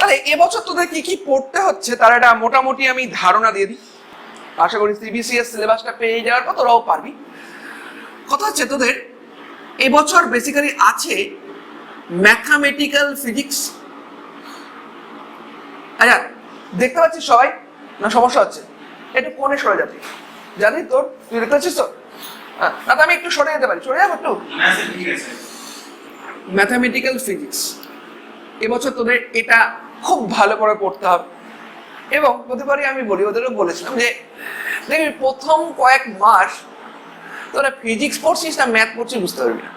তাহলে এবছর তোদের কি কি পড়তে হচ্ছে তার একটা মোটামুটি আমি ধারণা দিয়ে দিই। আশা করি সিবিসিএস সিলেবাসটা পেয়ে যাওয়ার পর তোরাও পারবি। কথা হচ্ছে তোদের এবছর বেসিক্যালি আছে ম্যাথামেটিক্যাল ফিজিক্স। আচ্ছা দেখতে পাচ্ছিস সবাই না সমস্যা হচ্ছে? একটু কোণে সরে যাবি, জানি তোর তুই দেখতে পাচ্ছিস তো? না তো আমি একটু সরে যেতে পারি, সরে যাবো একটু। ম্যাথামেটিক্যাল ফিজিক্স এবছর তোদের এটা খুব ভালো করে পড়তে হবে। এবং প্রতিবারই আমি বলি, ওদেরও বলেছিলাম যে দেখবি প্রথম কয়েক মাস তোরা ফিজিক্স পড়ছিস না ম্যাথ পড়ছিস বুঝতে পারবি না।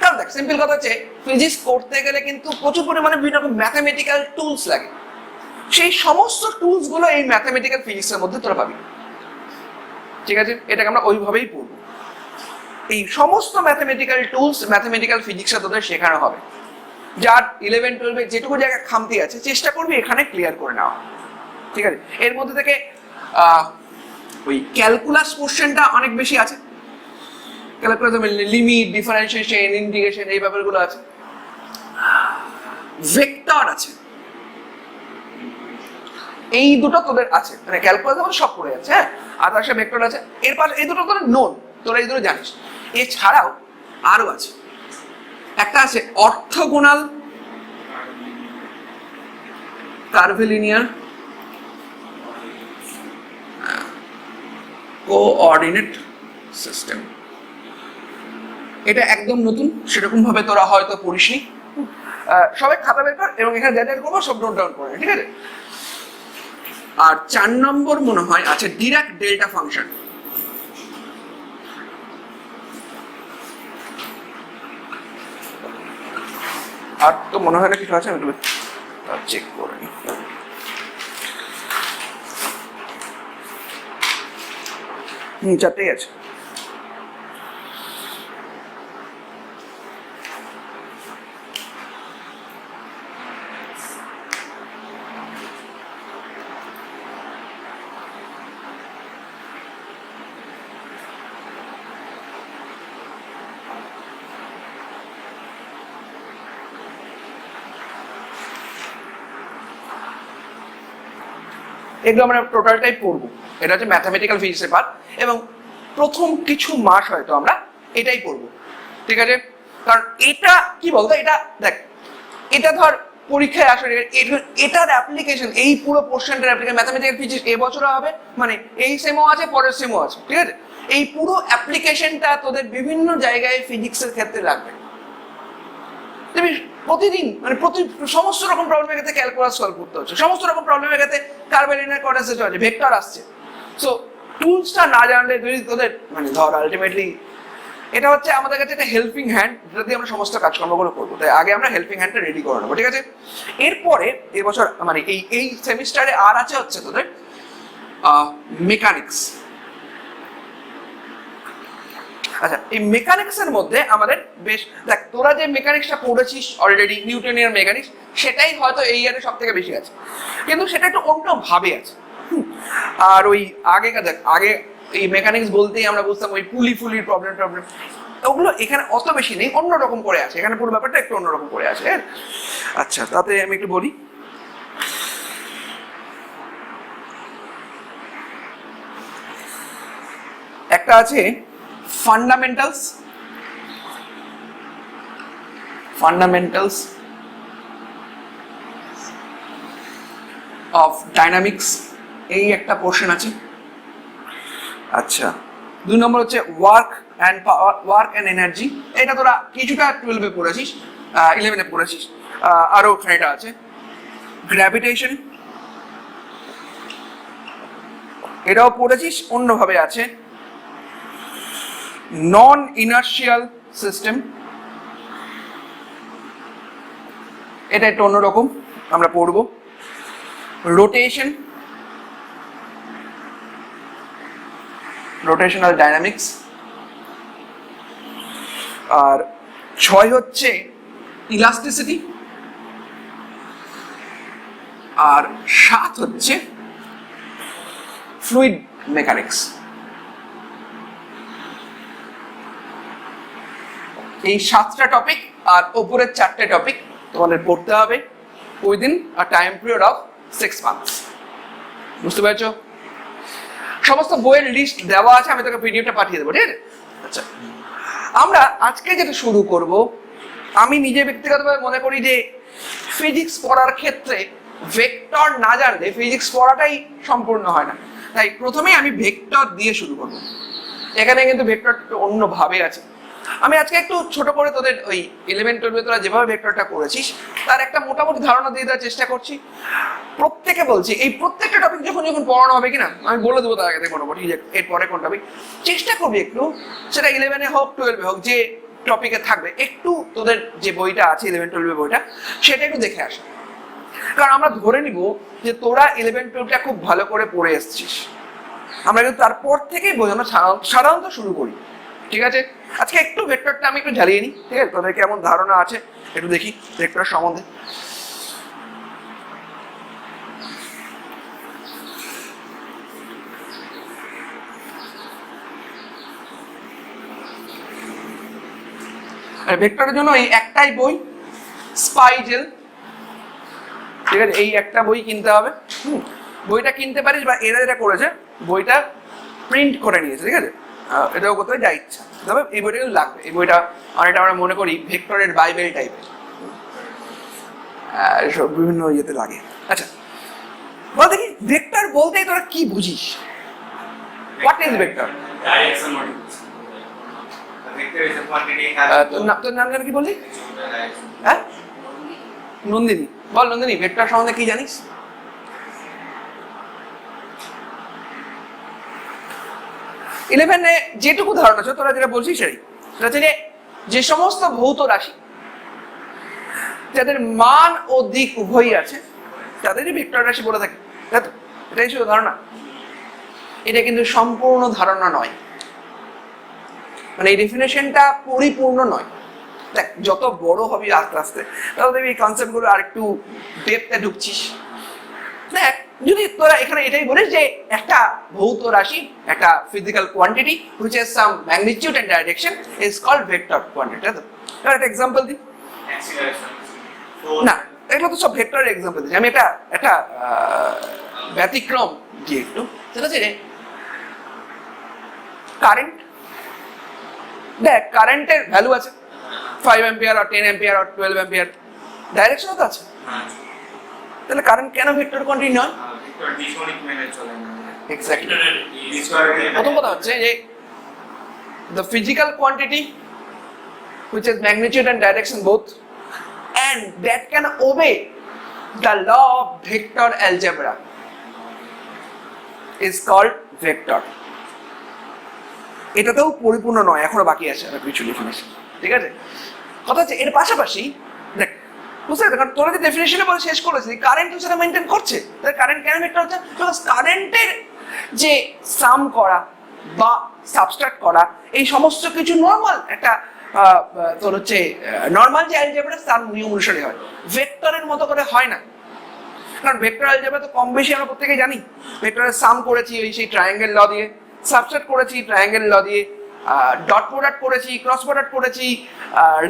কারণ দেখ সিম্পল কথা হচ্ছে ফিজিক্স করতে গেলে কিন্তু প্রচুর পরিমাণে বিভিন্ন রকম ম্যাথামেটিক্যাল টুলস লাগে। সেই সমস্ত টুলস গুলো এই ম্যাথামেটিক্যাল ফিজিক্সের মধ্যে তোরা পাবি। ঠিক আছে, এটাকে আমরা ওইভাবেই পড়বো। এই সমস্ত ম্যাথামেটিক্যাল টুলস ম্যাথামেটিক্যাল ফিজিক্সে তোদের শেখানো হবে। যার 11-12 যেটুকু জায়গায় খামতি আছে চেষ্টা করবি এখানে ক্লিয়ার করে নেওয়া। ঠিক আছে, এর মধ্যে থেকে ওই ক্যালকুলাস কোশ্চেনটা অনেক বেশি আছে। ক্যালকুলাস লিমিট, ডিফারেন্সিয়েশন, ইন্টিগ্রেশন এই ব্যাপারগুলো আছে। ভেক্টর আছে, এই দুটো তোদের আছে, মানে ক্যালকুলাস আমাদের সব পড়ে যাচ্ছে। হ্যাঁ, আর তার সাথে ভেক্টর আছে। এর পাশে এই দুটো তোদের নোন, তোরা এই দুটো জানিস। এছাড়াও আরো আছে, একটা আছে অর্থগোনাল কার্ভিলিনিয়ার কোঅর্ডিনেট সিস্টেম। এটা একদম নতুন, সেরকম ভাবে তোরা হয়তো পড়িসনি। সবাই খাতা বের কর এবং এখানে যা যা করবো সব নোট ডাউন করে, ঠিক আছে? আর 4 নম্বর মনে হয় আছে ডিরাক ডেল্টা ফাংশন। আর তো মনে হয় না কিছু আছে, আমি চেক করে নিই। চারটেই আছে। এগুলো আমরা টোটালটাই পড়বো। এটা হচ্ছে ম্যাথামেটিক্যাল ফিজিক্সের পার্ট এবং প্রথম কিছু মাস হয়তো আমরা এটাই পড়বো। ঠিক আছে, কারণ এটা কি বলতো, এটা দেখ, এটা ধর পরীক্ষায় আসলে এটার অ্যাপ্লিকেশন, এই পুরো পোর্শনটার অ্যাপ্লিকেশন ম্যাথামেটিক্যাল ফিজিক্স এবছরও হবে, মানে এই সেমও আছে পরের সেমও আছে। ঠিক আছে, এই পুরো অ্যাপ্লিকেশনটা তোদের বিভিন্ন জায়গায় ফিজিক্সের ক্ষেত্রে লাগবে। তুমি প্রতিদিন মানে সমস্ত রকম প্রবলেমের ক্ষেত্রে ক্যালকুলাস সলভ করতে হচ্ছে, সমস্ত রকম প্রবলেমের ক্ষেত্রে কার্ভেলিনিয়ার কোঅর্ডিনেট আছে, ভেক্টর আসছে। সো টুলসটা না জানলে যদি তোদের মানে ধর আলটিমেটলি এটা হচ্ছে আমাদের কাছে একটা হেল্পিং হ্যান্ড, যেটা দিয়ে আমরা সমস্ত কাজকর্মগুলো করবো। তাই আগে আমরা হেল্পিং হ্যান্ডটা রেডি করে নেবো। ঠিক আছে, এরপরে এবছর মানে এই সেমিস্টারে আর আছে হচ্ছে তোদের মেকানিক্স। আচ্ছা, এই মেকানিক্স এর মধ্যে আমাদের বেশ দেখ, তোরা যে মেকানিক্সটা পড়েছিস অলরেডি নিউটনিয়ান মেকানিক্স, সেটাই হয়তো এই ইয়ারে সব থেকে বেশি আছে, কিন্তু সেটা একটু অন্য ভাবে আছে। আর ওই আগেকার দেখ, আগে এই মেকানিক্স বলতেই আমরা বুঝতাম ওই ফুলির প্রবলেম, ওগুলো এখানে অত বেশি নেই, অন্যরকম করে আছে। এখানে পুরো ব্যাপারটা একটু অন্যরকম করে আছে। আচ্ছা, তাতে আমি একটু বলি। একটা আছে ফান্ডামেন্টালস অফ ডাইনামিক্স, এই একটা পোর্শন আছে। আচ্ছা, 2 নম্বর হচ্ছে ওয়ার্ক অ্যান্ড এনার্জি। এটা তোরা কিছুটা 12-এ পড়েছিস, 11-এ পড়েছিস, আরো এটা আছে। গ্র্যাভিটেশন, এটাও পড়েছিস, অন্যভাবে আছে। নন ইনার্শিয়াল সিস্টেম, এটা একটু অন্যরকম আমরা পড়বো। Rotational dynamics. আর 6 হচ্ছে ইলাস্টিসিটি। আর 7 হচ্ছে ফ্লুইড মেকানিক্স। এই 7টা টপিক আর ওপরের 4টে টপিক তোমাদের পড়তে হবে। Within a time period of 6 months. বুঝতে পেরেছো? সমস্ত বইয়ের লিস্ট দেওয়া আছে, আমি তোকে পিডিএফটা পাঠিয়ে দেবো, ঠিক আছে? আচ্ছা, আমরা আজকে যেটা শুরু করব, আমি নিজে ব্যক্তিগতভাবে মনে করি যে ফিজিক্স পড়ার ক্ষেত্রে ভেক্টর না জানলে ফিজিক্স পড়াটাই সম্পূর্ণ হয় না। তাই প্রথমেই আমি ভেক্টর দিয়ে শুরু করব। এখানে কিন্তু ভেক্টর একটু অন্যভাবে আছে। আমি আজকে একটু ছোট করে তোদের ওই 11-12 তোরা যেভাবে ভেক্টরটা করেছিস তার একটা মোটামুটি ধারণা দিয়ে দেওয়ার চেষ্টা করছি। প্রত্যেকে বলছি এই প্রত্যেকটা টপিক যখন যখন পড়ানো হবে কিনা আমি বলে দেবো তার আগে মোটামুটি এরপরে কোন টপিক চেষ্টা করবি একটু, সেটা 11-এ হোক 12-এ হোক, যে টপিকে থাকবে একটু তোদের যে বইটা আছে 11-12 বইটা সেটা একটু দেখে আসে। কারণ আমরা ধরে নিব যে তোরা 11-12টা খুব ভালো করে পড়ে এসছিস, আমরা কিন্তু তারপর থেকেই বোঝানো সাধারণত শুরু করি। ঠিক আছে, আজকে একটু ভেক্টরটা আমি একটু ঝালিয়ে নিই, ঠিক আছে? তোদের কেমন ধারণা আছে একটু দেখি ভেক্টর সম্বন্ধে। আর ভেক্টরের জন্য এই একটাই বই, স্পাইজেল, ঠিক আছে? এই একটা বই কিনতে হবে। বইটা কিনতে পারিস, বা এরা যেটা করেছে বইটা প্রিন্ট করে নিয়েছে, ঠিক আছে? এটাও করতে যা ইচ্ছা, তবে এই বইটা কিন্তু লাগবে। এই বইটা অনেকটা আমরা মনে করি ভেক্টরের বাইবেল টাইপের, সব বিভিন্ন ইয়েতে লাগে। আচ্ছা, বল দেখি ভেক্টর বলতে তোরা কি বুঝিস? What is vector? তোর নাম কি বললি? হ্যাঁ, নন্দিনী। বল নন্দিনী, ভেক্টর সম্বন্ধে কি জানিস? ইলেভেনে যেটুকু ধারণা আছে তোরা যেটা বলছিস সেটাই, সেটা হচ্ছে যে সমস্ত ভৌত রাশি যাদের মান ও দিক উভয়ই আছে তাদেরই ভেক্টর রাশি বলে থাকে, তাই তো? এটাই শুধু ধারণা, এটা কিন্তু সম্পূর্ণ ধারণা নয়, মানে এই ডেফিনেশনটা পরিপূর্ণ নয়। দেখ, যত বড় হবি আস্তে আস্তে তাহলে দেখবি এই কনসেপ্টগুলো আর একটু ডেপথে ঢুকছিস। দেখ, যদি তোরা এখানে এটাই বলিস যে একটা ভৌত রাশি, একটা physical quantity which has some magnitude and direction is called vector quantity, তাই তো? এবার একটা এক্সাম্পল দিই না, এগুলো তো সব ভেক্টরের এক্সাম্পল দিচ্ছি আমি। একটা ব্যতিক্রম দিয়ে একটু, সেটা হচ্ছে কারেন্ট। দেখ, কারেন্টের ভ্যালু আছে 5 অ্যাম্পিয়ার আর 10 অ্যাম্পিয়ার আর 12 অ্যাম্পিয়ার, ডাইরেকশনও তো আছে। তাহলে কারেন্ট কেন ভেক্টর কোয়ান্টিটি নয়? এক্স্যাক্টলি। প্রথম কথা হচ্ছে যে the physical quantity which has magnitude and direction both and that can obey the law of vector algebra is called vector. এটাতেও পরিপূর্ণ নয়, এখনো বাকি আছে আর কিছু ডেফিনেশন, ঠিক আছে? কথা হচ্ছে এর পাশাপাশি দেখ, বুঝতে পারছো? কারণ তোরা যে ডেফিনেশনে বলে শেষ করেছিস কারেন্ট সেটা মেনটেন করছে, তাহলে কারেন্ট কেন ভেক্টর হচ্ছে? বিকজ কারেন্টের যে সাম করা বা সাবস্ট্রাক্ট করা এই সমস্ত কিছু নর্মাল একটা তোর হচ্ছে নর্মাল যে অ্যালজেব্রা তার নিয়ম অনুসারে হয়, ভেক্টরের মতো করে হয় না। কারণ ভেক্টর অ্যালজেব্রা তো কম বেশি আমরা প্রত্যেকেই জানি। ভেক্টরের সাম করেছি ওই সেই ট্রায়াঙ্গেল ল দিয়ে, সাবস্ট্রাক্ট করেছি ট্রায়াঙ্গেল ল দিয়ে, ডট প্রোডাক্ট করেছি, ক্রস প্রোডাক্ট করেছি,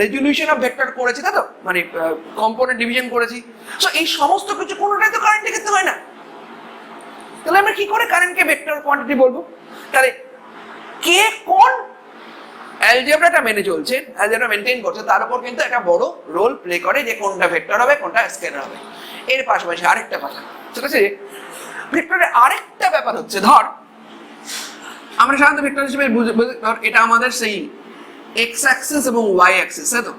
রেজলিউশন অফ ভেক্টর করেছি, তাই তো? মানে কম্পোনেন্ট ডিভিশন করেছি। সো এই সমস্ত কিছু কোনোটাই তো কারেন্টের ক্ষেত্রে হয় না। তাহলে আমরা কি করে কারেন্টকে ভেক্টর কোয়ান্টিটি বলবো? তাহলে কে কোন অ্যালজেব্রাটা মেনে চলছে, অ্যালজেব্রা মেনটেন করছে, তার উপর কিন্তু একটা বড় রোল প্লে করে যে কোনটা ভেক্টর হবে কোনটা স্কেলার হবে। এর পাশাপাশি আরেকটা কথা, সেটা হচ্ছে ভেক্টরের আরেকটা ব্যাপার হচ্ছে, ধর আমরা সাধারণত ভেক্টর হিসেবে ধর এটা আমাদের সেই এক্স অ্যাক্সিস এবং ওয়াই অ্যাক্সিস, তাই তো?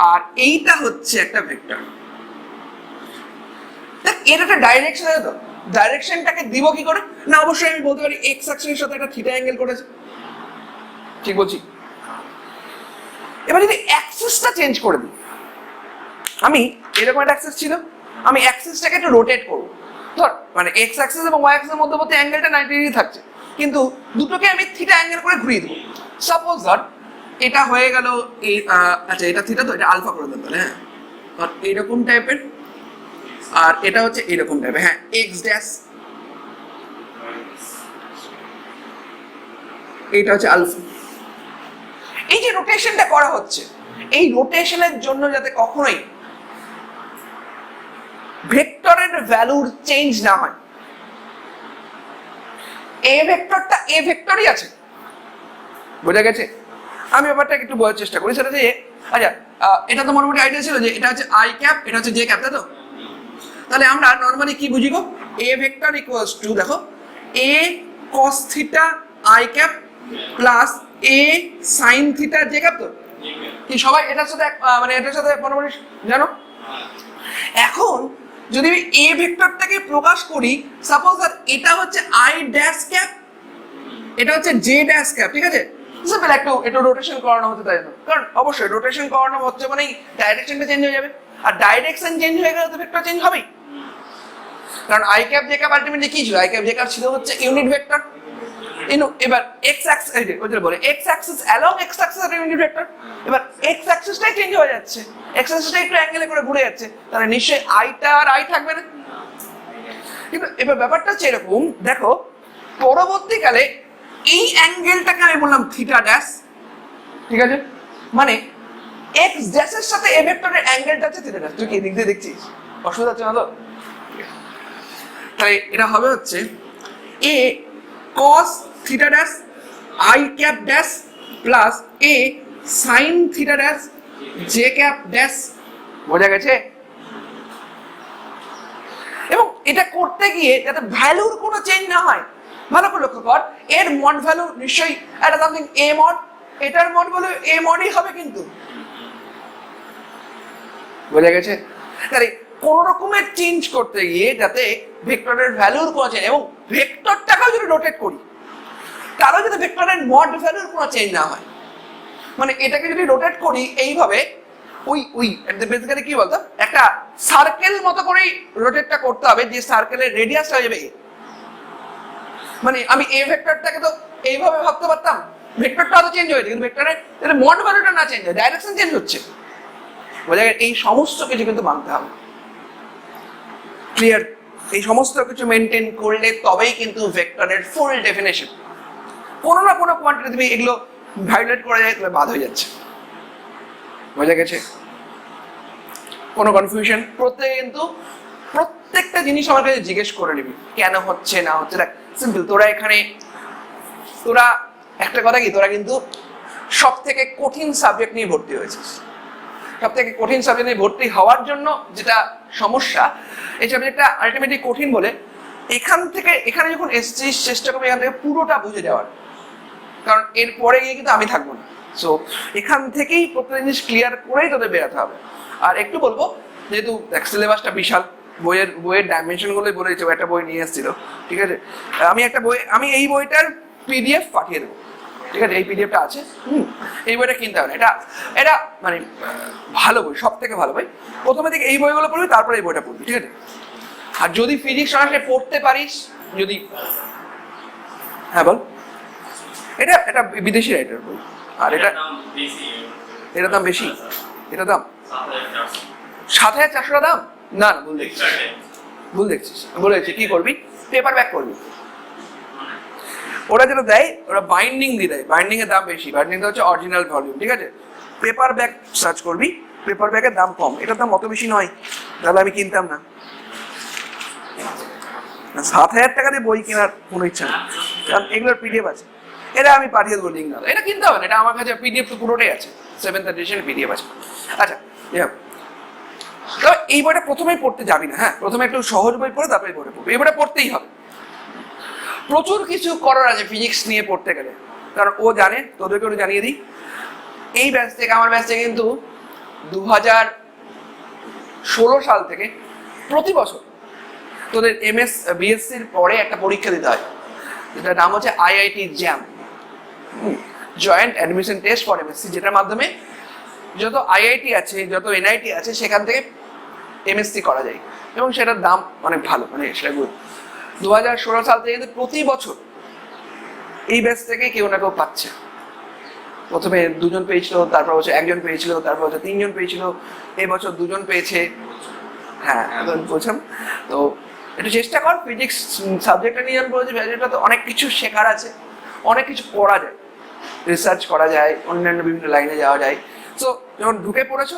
আর এইটা হচ্ছে একটা ভেক্টর। দেখ, এর একটা ডাইরেকশন আছে তো, ডাইরেকশনটাকে দিব কি করে? না, অবশ্যই আমি বলতে পারি এক্স অ্যাক্সিসের সাথে একটা থিটা অ্যাঙ্গেল করেছে, ঠিক বলছি? এবার যদি অ্যাক্সিসটা চেঞ্জ করে দিই, আমি এরকম একটা অ্যাক্সিস ছিল, আমি অ্যাক্সিসটাকে একটু রোটেট করবো, ধর মানে এক্স অ্যাক্সিস এবং ওয়াই অ্যাক্সিসের মধ্যবর্তী অ্যাঙ্গেলটা 90 ডিগ্রি থাকছে, কিন্তু দুটোকে আমি থিটা অ্যাঙ্গেল করে ঘুরিয়ে দেবো। সাপোজ ধর এটা হয়ে গেল এই, আচ্ছা এটা থিটা তো, এটা আলফা করে দেন তাহলে, হ্যাঁ, ধর এইরকম টাইপের, আর এটা হচ্ছে এইরকম টাইপের, হ্যাঁ, এক্স ড্যাশ, এইটা হচ্ছে আলফা। এই যে রোটেশনটা করা হচ্ছে, এই রোটেশনের জন্য যাতে কখনোই ভেক্টরের ভ্যালুর চেঞ্জ না হয়। এ ভেক্টরটা এ ভেক্টরই আছে, বোঝা গেছে? আমি ব্যাপারটা একটু বোঝার চেষ্টা করি, সেটা যে আচ্ছা এটা তো মোটামুটি আইডিয়া ছিল যে এটা হচ্ছে আই ক্যাপ, এটা হচ্ছে জে ক্যাপ, তাই তো? তাহলে আমরা নর্মালি কি বুঝি গো, এ ভেক্টর ইকুয়ালস টু দেখো A cos theta I cap plus A sine theta J cap. তো কি সবাই এটার সাথে মানে এটার সাথে মোটামুটি জানো? এখন যদি আমি এ ভেক্টরটাকে প্রকাশ করি, সাপোজ আর এটা হচ্ছে আই ড্যাশ ক্যাপ, এটা হচ্ছে জে ড্যাশ ক্যাপ, ঠিক আছে? সিম্পল একটু রোটেশন করানো হতে, তাই না? কারণ অবশ্যই রোটেশন করানো হচ্ছে মানে ডাইরেকশনটা চেঞ্জ হয়ে যাবে, আর ডাইরেকশন চেঞ্জ হয়ে গেলে তো ভেক্টর চেঞ্জ হবেই। কারণ I cap J cap ultimately কি ছিল? আই ক্যাপ জে ক্যাপ ছিল হচ্ছে ইউনিট ভেক্টর। এবার এক্স অ্যাক্সিস, এই যে ওইটা বলে x Axis along x Axis এর ইউনিট ভেক্টর। এবার এক্স অ্যাক্সিসটাই চেঞ্জ হয়ে যাচ্ছে, এক্স অ্যাক্সিসটা একটু অ্যাঙ্গেলে করে ঘুরে যাচ্ছে, তাহলে নিশ্চয়ই আইটা আর আই থাকবে না। কিন্তু এবার ব্যাপারটা হচ্ছে এরকম, দেখো পরবর্তীকালে এই অ্যাঙ্গেলটাকে আমি বললাম থিটা ড্যাশ, ঠিক আছে? মানে এক্স ড্যাশের সাথে এ ভেক্টরের অ্যাঙ্গেলটা হচ্ছে থিটা ড্যাশ। তুই কি দিক দিয়ে দেখছিস? অসুবিধা হচ্ছে না তো? তাহলে এটা হবে হচ্ছে এ cos theta dash I cap dash plus a sin theta dash j cap dash। বোঝা গেছে? এবং এটা করতে গিয়ে যাতে ভ্যালুর কোনো চেঞ্জ না হয়, ভালো করে লক্ষ্য কর, এর মড ভ্যালু নিশ্চয়ই একটা সামথিং এ মড, এটার মড ভ্যালু এ মডই হবে কিন্তু, বোঝা গেছে? তাহলে কোন রকমের চেঞ্জ করতে গিয়ে যাতে ভেক্টরের ভ্যালুর কোনো চেঞ্জ, এবং ভেক্টরটাকেও যদি রোটেট করি তাহলে যাতে ভেক্টরের মড ভ্যালুর কোনো চেঞ্জ না হয়। মানে এটাকে যদি রোটেট করি এইভাবে, ওই বেসিক্যালি কি বলতো, একটা সার্কেল মতো করেই রোটেটটা করতে হবে, যে সার্কেলের রেডিয়াসটা হয়ে যাবে এ। মানে আমি এ ভেক্টরটাকে তো এইভাবে ভাবতে পারতাম, ভেক্টরটা তো চেঞ্জ হয়েছে, কিন্তু ভেক্টরের মড ভ্যালুটা না চেঞ্জ হয়, ডাইরেকশন চেঞ্জ হচ্ছে, বোঝা গেছে? এই সমস্ত কিছু কিন্তু মানতে হবে, ক্লিয়ার? এই সমস্ত কিছু মেনটেন করলে তবেই কিন্তু ভেক্টরের ফুল ডেফিনেশন। কোনো না কোনো কোয়ান্টিটি তুমি এগুলো ভায়োলেট করা যায়, তাহলে বাদ হয়ে যাচ্ছে, বোঝা গেছে? কোনো কনফিউশন? কিন্তু প্রত্যেকটা জিনিস আমার কাছে জিজ্ঞেস করে নিবি কেন হচ্ছে না হচ্ছে। দেখ সিম্পল, তোরা একটা কথা কি, তোরা কিন্তু সব থেকে কঠিন সাবজেক্ট নিয়ে ভর্তি হয়েছিস। সব থেকে কঠিন সাবজেক্ট নিয়ে ভর্তি হওয়ার জন্য যেটা সমস্যা, এই সাবজেক্টটা আলটিমেটলি কঠিন বলে এখানে যখন এসেছিস চেষ্টা করবি এখান থেকে পুরোটা বুঝে যাওয়ার, কারণ এরপরে গিয়ে কিন্তু আমি থাকবো না। সো এখান থেকেই প্রত্যেক জিনিস ক্লিয়ার করেই তোদের বেরোতে হবে। আর একটু বলবো, যেহেতু সিলেবাসটা বিশাল, বইয়ের ডাইমেনশন গুলোই বলে দিচ্ছে, একটা বই নিয়ে এসেছিল, ঠিক আছে? আমি এই বইটার পিডিএফ পাঠিয়ে দেবো, ঠিক আছে? এই পিডিএফটা আছে, এই বইটা কিনতে হবে না, এটা মানে ভালো বই, সব থেকে ভালো বই। প্রথমে থেকে এই বইগুলো পড়বি, তারপরে এই বইটা পড়বি, ঠিক আছে? আর যদি ফিজিক্স সরাসরি পড়তে পারিস, যদি হ্যাঁ বল, এটা বিদেশি রাইটার বই, আর এটা দাম বেশি, এটা দাম 7,400 দাম। না ভুল দেখছিস, বলেছি কি করবি, পেপার ব্যাক করবি। ওরা যেটা দেয়, ওরা বাইন্ডিং দিয়ে দেয়, বাইন্ডিং এর দাম বেশি, বাইন্ডিং হচ্ছে অরিজিনাল ভলিউম, ঠিক আছে? পেপার ব্যাক সার্চ করবি, পেপার ব্যাগের দাম কম, এটার দাম অত বেশি নয়, তাহলে আমি কিনতাম না। 7,000 টাকা দিয়ে বই কেনার কোনো ইচ্ছা নেই, কারণ এগুলোর পিডিএফ আছে, এটা আমি পাঠিয়ে দেবো লিঙ্ক, না এটা কিনতে হবে না, এটা আমার কাছে পিডিএফ তো পুরোটাই আছে, 7th এডিশন পিডিএফ আছে। আচ্ছা, তবে এই বইটা প্রথমেই পড়তে যাবি না, হ্যাঁ? প্রথমে একটু সহজ বই পড়ে তারপরে বইটা পড়বি, এই বইটা পড়তেই হবে। প্রচুর কিছু করার আছে ফিজিক্স নিয়ে পড়তে গেলে, কারণ ও জানে, তোদেরকে ওটা জানিয়ে দিই, এই ব্যাচ থেকে, আমার ব্যাচ থেকে কিন্তু 2016 সাল থেকে প্রতি বছর তোদের বিএসসির পরে একটা পরীক্ষা দিতে হয়, যেটার নাম হচ্ছে IIT jam, joint admission test for MSc, যেটার মাধ্যমে যত আইআইটি আছে, যত এনআইটি আছে, সেখান থেকে এমএসসি করা যায়, এবং সেটার দাম অনেক ভালো, মানে সেটা 2016 সাল থেকে কিন্তু প্রতি বছর এই ব্যাচ থেকে কেউ না কেউ পাচ্ছে। প্রথমে 2জন পেয়েছিল, তারপর বছর 1জন পেয়েছিল, তারপর বছর 3জন পেয়েছিল, এই বছর 2জন পেয়েছে। হ্যাঁ বলছিলাম তো, একটু চেষ্টা কর, ফিজিক্স সাবজেক্টটা নিয়ে আমি বলছি, ব্যাচটা তো অনেক কিছু শেখার আছে, অনেক কিছু পড়া যায়, রিসার্চ করা যায়, অন্যান্য বিভিন্ন লাইনে যাওয়া যায়। সো যখন ঢুকে পড়েছো,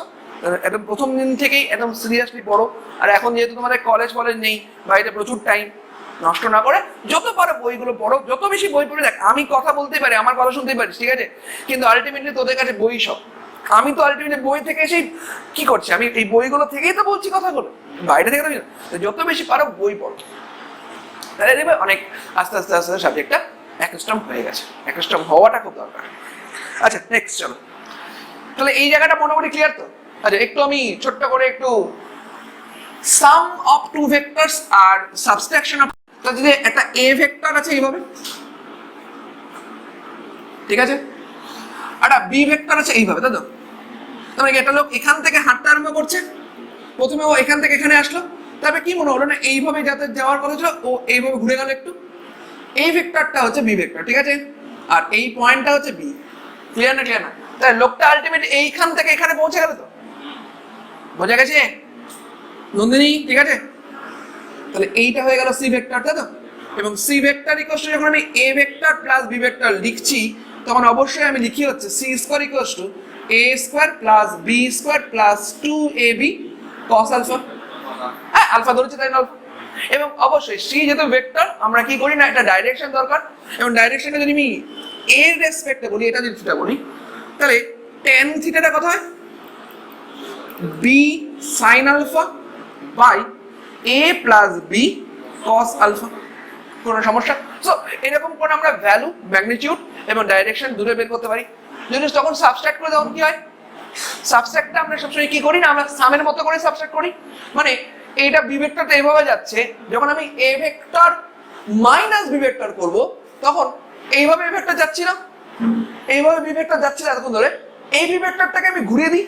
একদম প্রথম দিন থেকেই একদম সিরিয়াসলি পড়ো। আর এখন যেহেতু তোমাদের কলেজ নেই, বাড়িতে প্রচুর টাইম নষ্ট না করে যত পারো বইগুলো পড়ো, যত বেশি বই পড়ে। দেখ আমি কথা বলতেই পারি, আমার কথা শুনতেই পারিস, ঠিক আছে, কিন্তু আলটিমেটলি তোদের কাছে বই সব। আমি তো আলটিমেটলি বই থেকে এসে কি করছি, আমি এই বইগুলো থেকেই তো বলছি কথাগুলো, বাইরে থেকে তো যত বেশি পারো বই পড়ো, তাহলে দেখবে অনেক আস্তে আস্তে আস্তে সাবজেক্টটা অ্যাকাস্টম হয়ে গেছে। অ্যাকাস্টম হওয়াটা খুব দরকার। আচ্ছা নেক্সট চলো, তাহলে এই জায়গাটা মোটামুটি ক্লিয়ার তো? আচ্ছা একটু আমি ছোট্ট করে একটু সাম অফ টু ভেক্টরস আর সাবট্রাকশন অফ, যদি একটা এ ভেক্টর আছে এইভাবে, ঠিক আছে, একটা বি ভেক্টর আছে এইভাবে, তাই তো? তার মানে একটা লোক এখান থেকে হাঁটতে আরম্ভ করছে, প্রথমে ও এখান থেকে এখানে আসলো, তারপরে কি মনে হলো না এইভাবে যাতে যাওয়ার কথা ছিল, ও এইভাবে ঘুরে গেল একটু, এই ভেক্টরটা হচ্ছে বি ভেক্টর, ঠিক আছে, আর এই পয়েন্টটা হচ্ছে বি। ক্লিয়ার না? ক্লিয়ার না? তাই লোকটা আলটিমেট এইখান থেকে এখানে পৌঁছে গেল, তো বোঝা গেছে নন্দিনী? ঠিক আছে, তাহলে এইটা হয়ে গেল সি ভেক্টর, তাই তো? এবং সি ভেক্টর ইকুয়াল টু যখন আমি A vector plus B vector লিখছি, তখন অবশ্যই আমি লিখি হচ্ছে C square equal to A square plus B square plus 2ab cos alpha. হ্যাঁ আলফা ধরেছি তাই না, আলফা। এবং অবশ্যই সি যেহেতু ভেক্টর, আমরা কি করি না, এটা ডাইরেকশন দরকার, এবং ডাইরেকশনটা যদি আমি এর রেসপেক্টে বলি, এটা যদি থিটা বলি, তাহলে tan থিটাটা কত হয়? B sine alpha by A plus B cos alpha. কোনো সমস্যা? সো এরকম করে আমরা ভ্যালু, ম্যাগনিটিউড এবং ডাইরেকশন দূরে বের করতে পারি। যদি তখন সাবস্ট্রাক্ট করে তখন কি হয়? সাবস্ট্রাক্টটা আমরা সবসময় কি করি না, আমরা সামের মতো করে সাবস্ট্রাক্ট করি। মানে এইটা বি ভেক্টরটা এইভাবে যাচ্ছে, যখন আমি A vector minus B vector করব, তখন এইভাবে বি ভেক্টর যাচ্ছি না, এইভাবে বি ভেক্টর যাচ্ছে না এতক্ষণ ধরে, এই বি ভেক্টরটাকে আমি ঘুরিয়ে দিই,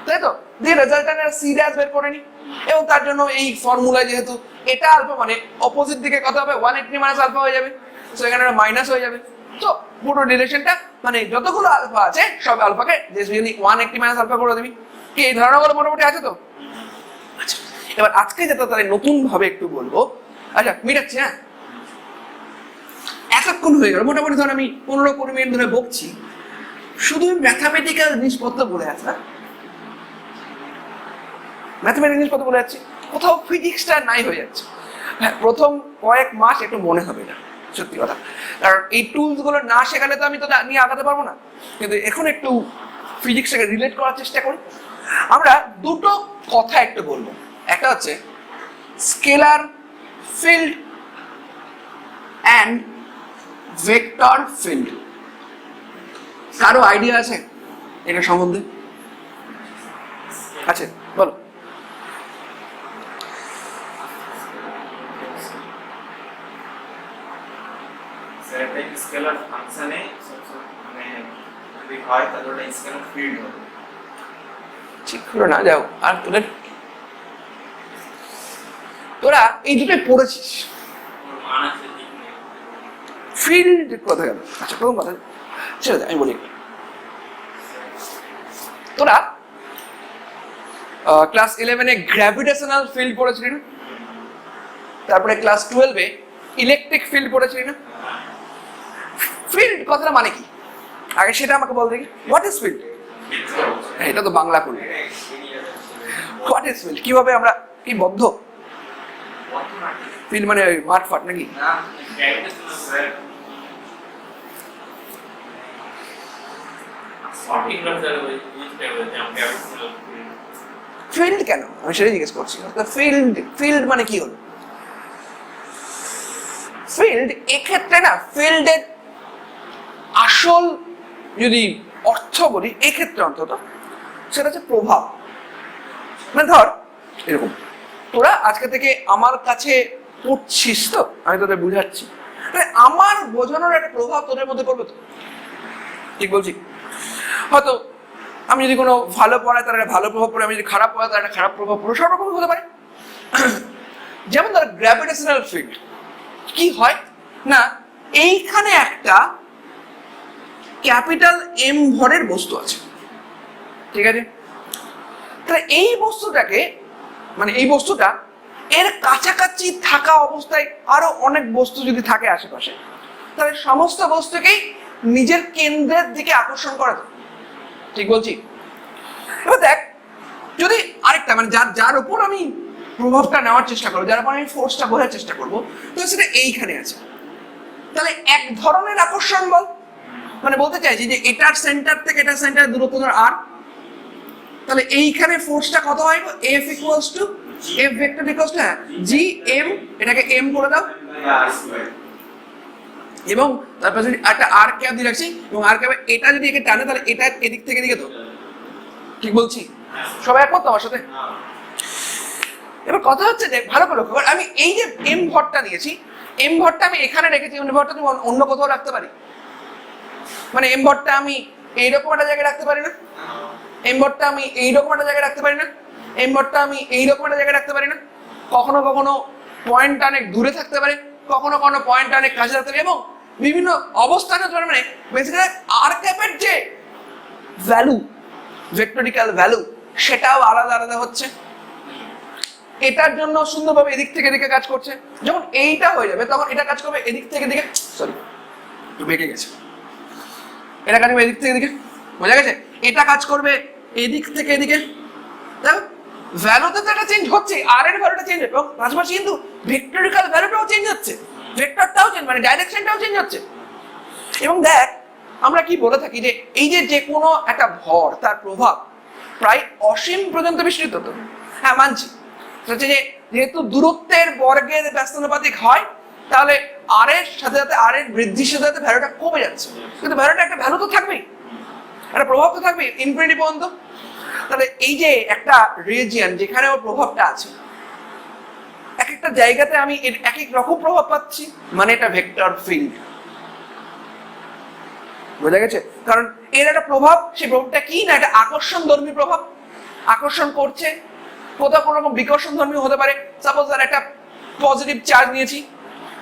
তাই তো, দিয়ে রেজাল্টটা সি ড্যাশ বের করে নিই। এবং তার জন্য এই ফর্মুলা, যেহেতু এটা আলফা মানে অপোজিট দিকে কত হবে, 180 মাইনাস আলফা হয়ে যাবে, সো এখানে মাইনাস হয়ে যাবে। তো পুরো রিলেশনটা মানে যতগুলো আলফা আছে সব আলফাকে যদি 180 মাইনাস আলফা করে দিবি। কি এই ধারণাগুলো মোটামুটি আছে তো? আচ্ছা এবার আজকে যেটা তাহলে নতুন ভাবে একটু বলবো। আচ্ছা মিটাচ্ছি, হ্যাঁ এতক্ষণ হয়ে গেল মোটামুটি, ধর আমি 15-20 মিনিট ধরে বকছি, শুধু ম্যাথামেটিক্যাল জিনিসপত্র বলে আছে, ম্যাথমেটিক্যাল জিনিসপত্র বলে যাচ্ছি, কোথাও ফিজিক্সটা নাই হয়ে যাচ্ছে। হ্যাঁ প্রথম কয়েক মাস একটু মনে হবে না, সত্যি কথা, কারণ এই টুলসগুলো না শেখালে তো আমি তো নিয়ে আগাতে পারবো না। কিন্তু এখন একটু ফিজিক্সটাকে রিলেট করার চেষ্টা করি। আমরা দুটো কথা একটু বলবো, একটা হচ্ছে scalar field and vector field. কারো আইডিয়া আছে এটা সম্বন্ধে? আছে বলো। স্কেলার ফাংশনে মানে যদি হয় তাহলে ওটা স্কেলার ফিল্ড হবে। ঠিক হলো না? যাও, আর তোরা এই দুটোই পড়েছিস, ফিল্ড কথা গেল। আচ্ছা প্রথম কথা ছেড়ে দে, আমি বলি তোরা ক্লাস 11-এ গ্র্যাভিটেশনাল ফিল্ড পড়েছিলি না? তারপরে ক্লাস 12-এ ইলেকট্রিক ফিল্ড পড়েছিলি না? ফিল্ড কথাটা মানে কি আগে সেটা আমাকে বল দেখি। What is field? এটা তো বাংলা করবি। What is field? কিভাবে আমরা কি বদ্ধ? ফিল্ড মানে মাঠ ফাট নাকি? ফিল্ড কেন আমি সেটাই জিজ্ঞেস করছি। ফিল্ড ফিল্ড মানে কি হলো? ফিল্ড এক্ষেত্রে না, ফিল্ডের আসল যদি অর্থ বলি এক্ষেত্রে অন্তত, সেটা হচ্ছে প্রভাব। মানে ধর এরকম, তোরা আজকে থেকে আমার কাছে পড়ছিস তো, আমি তোদের বুঝাচ্ছি, আমার বোঝানোর একটা প্রভাব তোদের মধ্যে পড়বে তো, ঠিক বলছি? হয়তো আমি যদি কোনো ভালো পড়াই তার একটা ভালো প্রভাব পড়ে, আমি যদি খারাপ পড়াই তার একটা খারাপ প্রভাব পড়ে, সব রকম হতে পারে। যেমন ধর গ্র্যাভিটেশনাল ফিল্ড কি হয় না, এইখানে একটা ক্যাপিটাল এম ভরের বস্তু আছে, ঠিক আছে, তাহলে এই বস্তুটাকে মানে এই বস্তুটা এর কাছাকাছি থাকা অবস্থায় আরো অনেক বস্তু যদি থাকে আশেপাশে, তাহলে সমস্ত বস্তুকেই নিজের কেন্দ্রের দিকে আকর্ষণ করে, ঠিক বলছি? এবার দেখ যদি আরেকটা মানে যার উপর আমি প্রভাবটা নেওয়ার চেষ্টা করবো, যার উপর আমি ফোর্সটা বোঝার চেষ্টা করবো, তো সেটা এইখানে আছে। তাহলে এক ধরনের আকর্ষণ বল, মানে বলতে চাইছি যে এটার সেন্টার থেকে এটার সেন্টার দূরত্ব ধর আর, তাহলে এইখানে ফোর্সটা কত হয়? F equals to F vector equals to G M, এটাকে এম করে দাও, এবং তারপর যদি একটা আর ক্যাপ দিয়ে রাখছি, এবং আর ক্যাপ এটা যদি একে টানে তাহলে এটা এদিক থেকে এদিকে, তো ঠিক বলছি? সবাই একমত আমার সাথে? এবার কথা হচ্ছে যে ভালো করে লক্ষ্য কর, আমি এই যে এম ভরটা নিয়েছি, এম ভরটা আমি এখানে রেখেছি, এম ভরটা তুমি অন্য কোথাও রাখতে পারি, মানে এম ভরটা আমি এইরকম একটা জায়গায় রাখতে পারি না, এম ভরটা আমি এইরকম একটা জায়গায় রাখতে পারি না, এম ভরটা আমি এইরকম একটা জায়গায় রাখতে পারি না, কখনো কখনো পয়েন্ট অনেক দূরে থাকতে পারে, কখনো কখনো পয়েন্ট অনেক কাছে থাকতে পারে, এবং বিভিন্ন অবস্থানে মানে বেসিক্যালি আর ক্যাপের যে ভ্যালু, ভেক্টরিক্যাল ভ্যালু, সেটাও আলাদা আলাদা হচ্ছে। এটার জন্য সুন্দরভাবে এদিক থেকে এদিকে কাজ করছে, যখন এইটা হয়ে যাবে তখন এটা কাজ করবে এদিক থেকে এদিকে, সরি একটু বেঁকে গেছে, এটা কাজ করবে এদিক থেকে এদিকে, বোঝা গেছে? এটা কাজ করবে এদিক থেকে এদিকে, দেখো ভ্যালুতে তো এটা চেঞ্জ হচ্ছে, আর এর ভ্যালুটা চেঞ্জ হবে, এবং পাশাপাশি কিন্তু ভেক্টরিক্যাল ভ্যালুটাও চেঞ্জ হচ্ছে, ভেক্টরটাও চেঞ্জ, মানে ডাইরেকশনটাও চেঞ্জ হচ্ছে। এবং দেখ আমরা কি বলে থাকি যে এই যে কোনো একটা ভর তার প্রভাব প্রায় অসীম পর্যন্ত বিস্তৃত, তো হ্যাঁ মানছি, হচ্ছে যে যেহেতু দূরত্বের বর্গের ব্যস্তানুপাতিক হয়, তাহলে আর এর সাথে সাথে আর এর বৃদ্ধির সাথে সাথে ভ্যালুটা কমে যাচ্ছে, কিন্তু ভ্যালুটা একটা ভ্যালু তো থাকবেই, একটা প্রভাব তো থাকবেই ইনফিনিটি পর্যন্ত। তাহলে এই যে একটা রিজিয়ন যেখানে ওর প্রভাবটা আছে, এক একটা জায়গাতে আমি এক এক রকম প্রভাব পাচ্ছি, মানে এটা ভেক্টর ফিল্ড, বোঝা গেছে? কারণ এর একটা প্রভাব, সেই প্রভাবটা কি না, এটা আকর্ষণ ধর্মী প্রভাব, আকর্ষণ করছে, কোথাও কোনো রকম বিকর্ষণ ধর্মী হতে পারে। সাপোজ আর একটা পজিটিভ চার্জ নিয়েছি,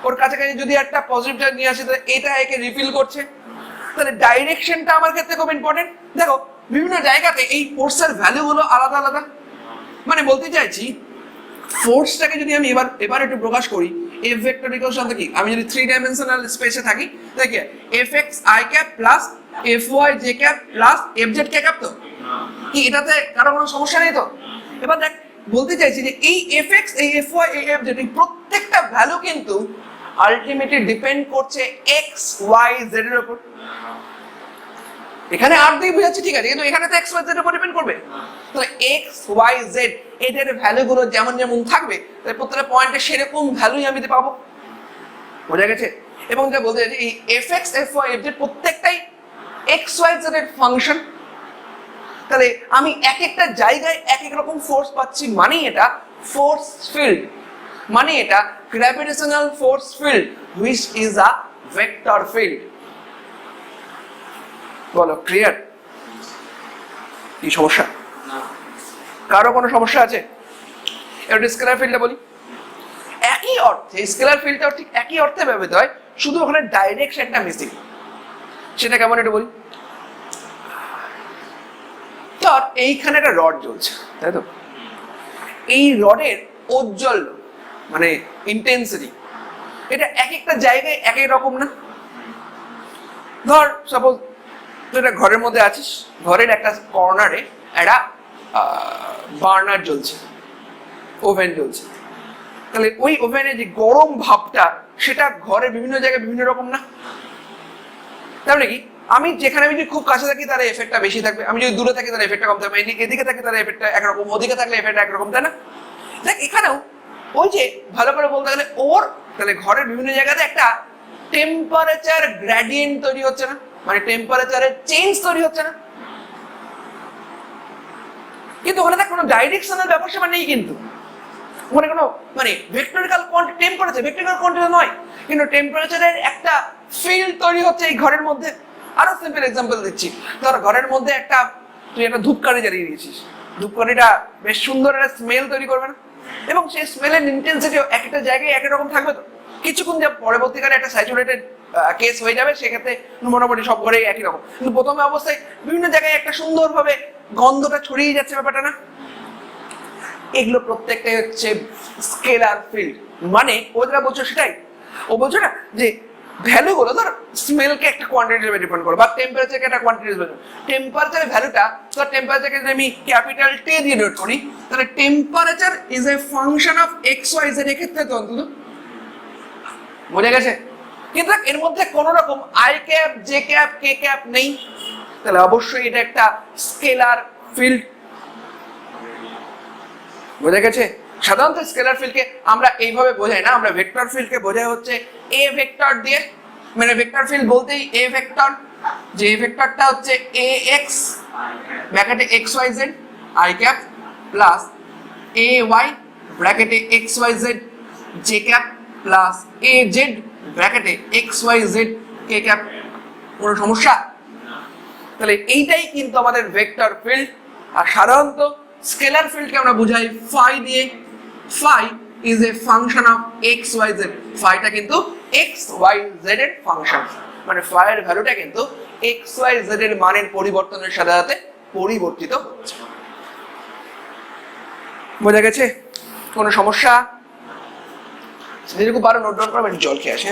ওর কাছাকাছি যদি একটা পজিটিভ চার্জ নিয়ে আসে, তাহলে এটা একে রিফিল করছে, তাহলে ডাইরেকশনটা আমার ক্ষেত্রে খুব ইম্পর্টেন্ট। দেখো বিভিন্ন জায়গাতে এই ফোর্সের ভ্যালু গুলো আলাদা আলাদা, মানে বলতে চাইছি ফোর্সটাকে যদি আমি এবার একটু প্রকাশ করি, এফ ভেক্টর ইকুয়ালস টু কি, আমি যদি 3 ডাইমেনশনাল স্পেসে থাকি, তাই কি F X I cap plus F Y J cap plus F Z K cap, তো কি এটাতে কারো কোনো সমস্যা নেই তো? এবার দেখ বলতে চাইছি যে এই এফ এক্স, এই এফ ওয়াই, এই এফ জেড, এই প্রত্যেকটা ভ্যালু কিন্তু আলটিমেটলি ডিপেন্ড করছে এক্স ওয়াই জেড এর উপর। এখানে আর দিয়ে বোঝাচ্ছি ঠিক আছে, কিন্তু এখানে তো এক্স ওয়াই জেড এর উপর ডিপেন্ড করবে। তাহলে এক্স ওয়াই জেড এদের ভ্যালুগুলো যেমন যেমন থাকবে, তাহলে প্রত্যেকটা পয়েন্টে সেরকম ভ্যালুই আমি পাবো, বোঝা গেছে? এবং যা বলতে চাইছি এই F X F Y F Z প্রত্যেকটাই এক্স ওয়াই জেড এর ফাংশন। তাহলে আমি এক একটা জায়গায় এক এক রকম ফোর্স পাচ্ছি, মানে এটা ফোর্স ফিল্ড, মানে এটা gravitational force field which is a vector field. বলো ক্লিয়ার? কি সমস্যা? কারো কোনো সমস্যা আছে? এবার স্কেলার ফিল্ডটা বলি, একই অর্থে স্কেলার ফিল্ডটাও ঠিক একই অর্থে ব্যবহৃত হয়, শুধু ওখানে ডাইরেকশনটা মিসিং। সেটা কেমন একটু বলি। ধর এইখানে একটা রড জ্বলছে, তাই তো? এই রডের ঔজ্জ্বল্য মানে ইন্টেন্সিটি, এটা এক একটা জায়গায় এক এক রকম না? ধর সাপোজ তুই একটা ঘরের মধ্যে আছিস, ঘরের একটা কর্নারে একটা বার্নার জ্বলছে, ওভেন জ্বলছে, তাহলে ওই ওভেনে যে গরম ভাবটা সেটা ঘরের বিভিন্ন জায়গায় বিভিন্ন রকম না? তাহলে কি আমি যেখানে আমি যদি খুব কাছে থাকি তার এফেক্টটা বেশি থাকবে, আমি যদি দূরে থাকি তার এফেক্টটা কম থাকবে, এদিকে থাকি তার এফেক্টটা একরকম, ওদিকে থাকলে এফেক্টটা একরকম, তাই না? দেখ এখানেও ওই যে ভালো করে বলতে গেলে ওর তাহলে ঘরের বিভিন্ন জায়গাতে একটা টেম্পারেচার গ্রেডিয়েন্ট তৈরি হচ্ছে না, মানে টেম্পারেচারের চেঞ্জ তৈরি হচ্ছে না? কিন্তু ওখানে দেখ কোনো ডাইরেকশনাল ব্যাপার সেটা নেই, কিন্তু ওখানে কোনো মানে ভেক্টরিক্যাল কোয়ান্টিটি, টেম্পারেচার ভেক্টরিক্যাল কোয়ান্টিটি নয়, কিন্তু টেম্পারেচারের একটা ফিল্ড তৈরি হচ্ছে এই ঘরের মধ্যে। আরো সিম্পল এক্সাম্পল দিচ্ছি, ধর ঘরের মধ্যে তুই একটা ধূপকাঠি জ্বালিয়ে দিয়েছিস, ধূপকাঠিটা বেশ সুন্দর একটা স্মেল তৈরি করবে না? এবং সেই স্মেলের ইন্টেন্সিটিও একটা জায়গায় একই রকম থাকবে, তো কিছুক্ষণ যা পরবর্তীকালে একটা স্যাচুরেটেড কেস হয়ে যাবে, সেক্ষেত্রে মোটামুটি সব ঘরেই একই রকম, কিন্তু প্রথমে অবস্থায় বিভিন্ন জায়গায় একটা সুন্দরভাবে গন্ধটা ছড়িয়ে যাচ্ছে, ব্যাপারটা না? এগুলো প্রত্যেকটাই হচ্ছে স্কেলার ফিল্ড, মানে ও যেটা বলছো সেটাই। ও বলছো না যে ভ্যালুগুলো ধর স্মেলকে একটা কোয়ান্টিটি হিসেবে ডিপেন্ড করে বা টেম্পারেচারকে একটা কোয়ান্টিটি হিসেবে, টেম্পারেচারের ভ্যালুটা ধর টেম্পারেচারকে যদি আমি ক্যাপিটাল টি দিয়ে নোট করি তাহলে temperature is a function of X Y Z এক্ষেত্রে তো অন্তত বোঝা গেছে। কিন্তু এর মধ্যে কোন রকম I cap J cap K cap নেই, তাহলে অবশ্যই এটা একটা স্কেলার ফিল্ড। বোঝা গেছে। সাধারণত স্কেলার ফিল্ডকে আমরা এইভাবে বোঝাই না, আমরা ভেক্টর ফিল্ডকে বোঝাই হচ্ছে এ ভেক্টর দিয়ে, মানে ভেক্টর ফিল্ড বলতেই এ ভেক্টর, যে ভেক্টরটা হচ্ছে এ এক্স ব্র্যাকেটে X Y Z I cap plus A Y ব্র্যাকেটে X Y Z J cap plus A Z ব্র্যাকেটে X Y Z K cap. কোনো সমস্যা? তাহলে এইটাই কিন্তু আমাদের ভেক্টর ফিল্ড। আর সাধারণত স্কেলার ফিল্ডকে আমরা বুঝাই ফাই দিয়ে। Phi is a function of X Y Z, ফাইটা কিন্তু এক্স ওয়াই জেড এর ফাংশন, মানে ফাই এর ভ্যালুটা কিন্তু এক্স ওয়াই জেড এর মানের পরিবর্তনের সাথে সাথে পরিবর্তিত হচ্ছে। বোঝা গেছে? কোনো সমস্যা? যেটুকু পারো নোট ডাউন করো, একটু জল খেয়ে আসে।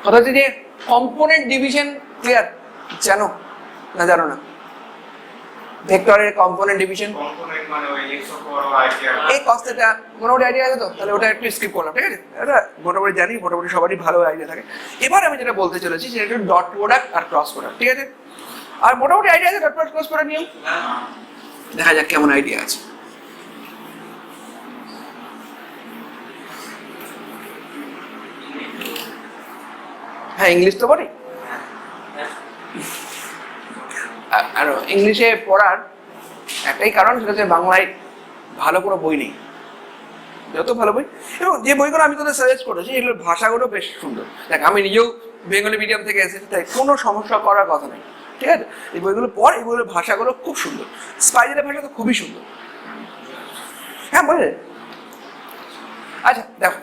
কথা হচ্ছে যে কম্পোনেন্ট ডিভিশন ক্লিয়ার? জানো না জানো না? ভেক্টরের কম্পোনেন্ট ডিভিশন কম্পোনেন্ট মানে ওই x of power I cap. এই কনসেপ্টটা মোটামুটি আইডিয়া আছে তো? তাহলে ওটা একটু স্কিপ করলাম, ঠিক আছে? এটা মোটামুটি জানি, মোটামুটি সবারই ভালো আইডিয়া থাকে। এবার আমি যেটা বলতে চলেছি সেটা একটু ডট প্রোডাক্ট আর ক্রস প্রোডাক্ট, ঠিক আছে? আর মোটামুটি আইডিয়া আছে ডট প্রোডাক্ট ক্রস প্রোডাক্ট নিয়ম? দেখা যাক কেমন আইডিয়া আছে। হ্যাঁ, ইংলিশ তো বলি। আর ইংলিশে পড়ার একটাই কারণ, সেটা হচ্ছে বাংলায় ভালো কোনো বই নেই, যত ভালো বই, এবং যে বইগুলো আমি তোদের সাজেস্ট করেছি এগুলোর ভাষাগুলো বেশ সুন্দর। দেখ, আমি নিজেও বেঙ্গলি মিডিয়াম থেকে এসেছি, তাই কোনো সমস্যা করার কথা নেই, ঠিক আছে? এই বইগুলো পড়, এই বইগুলোর ভাষাগুলো খুব সুন্দর। স্পাইডারের ভাষা তো খুবই সুন্দর। হ্যাঁ, বুঝলে? আচ্ছা দেখো,